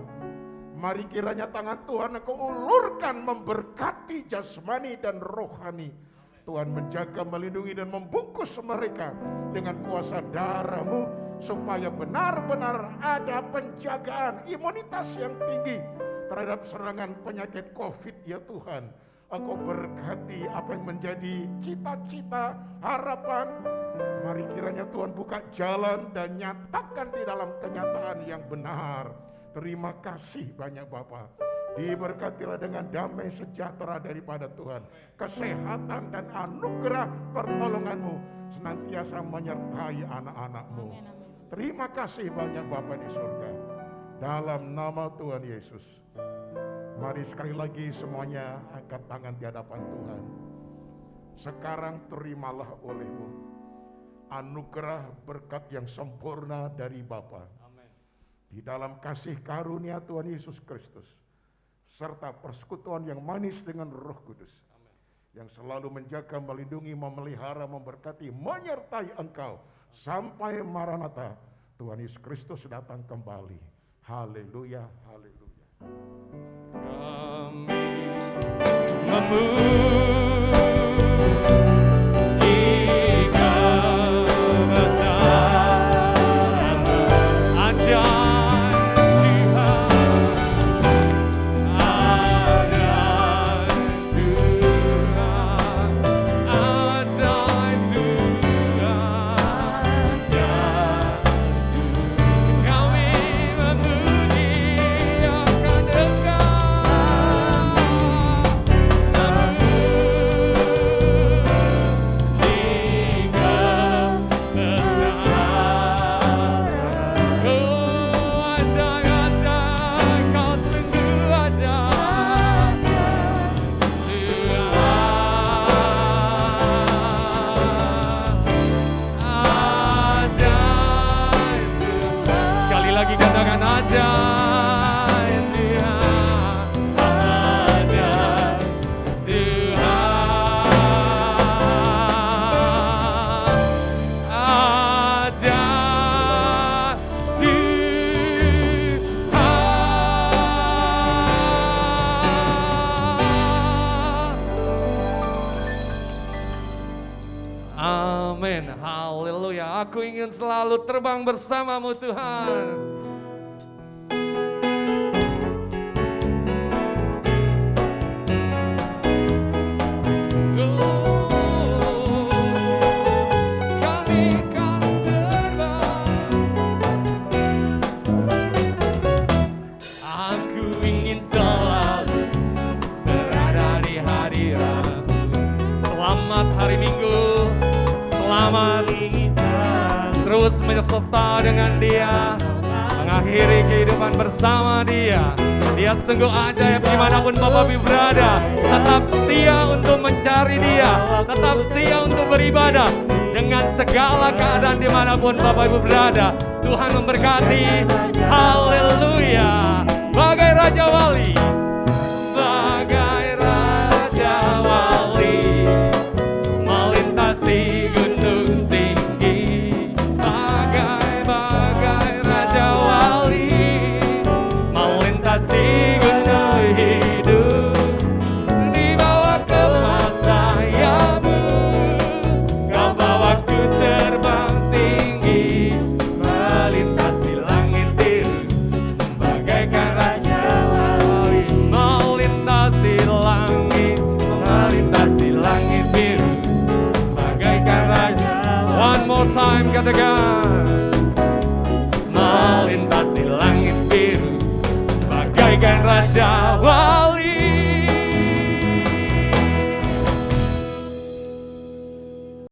Mari kiranya tangan Tuhan Engkau ulurkan memberkati jasmani dan rohani. Tuhan menjaga, melindungi dan membungkus mereka dengan kuasa darah-Mu, supaya benar-benar ada penjagaan imunitas yang tinggi terhadap serangan penyakit COVID ya Tuhan. Engkau berkati apa yang menjadi cita-cita, harapan. Mari kiranya Tuhan buka jalan dan nyatakan di dalam kenyataan yang benar. Terima kasih banyak Bapa. Diberkatilah dengan damai sejahtera daripada Tuhan. Kesehatan dan anugerah pertolongan-Mu senantiasa menyertai anak-anak-Mu. Terima kasih banyak Bapa di surga. Dalam nama Tuhan Yesus. Mari sekali lagi semuanya angkat tangan di hadapan Tuhan. Sekarang terimalah oleh-Mu anugerah berkat yang sempurna dari Bapa. Di dalam kasih karunia Tuhan Yesus Kristus, serta persekutuan yang manis dengan Roh Kudus, yang selalu menjaga, melindungi, memelihara, memberkati, menyertai engkau sampai Maranatha, Tuhan Yesus Kristus datang kembali. Haleluya, haleluya.
Kami Amin, haleluya. Aku ingin selalu terbang bersamamu Tuhan. Kami kan terbang. Aku ingin selalu berada di hadirat-Mu. Selamat hari Minggu. Selamat terus menyerta dengan Dia, mengakhiri kehidupan bersama Dia. Dia sungguh ajaib dimanapun Bapak Ibu berada. Tetap setia untuk mencari Dia, tetap setia untuk beribadah dengan segala keadaan dimanapun Bapak Ibu berada. Tuhan memberkati. Haleluya. Bagai Raja Wali, bagai Raja Wali, melintasi gunung tinggi, bagai Raja Wali, melintasi gunung hidup, dibawa ke sayapmu, kau bawaku more time, katakan. Melintasi langit biru bagaikan raja.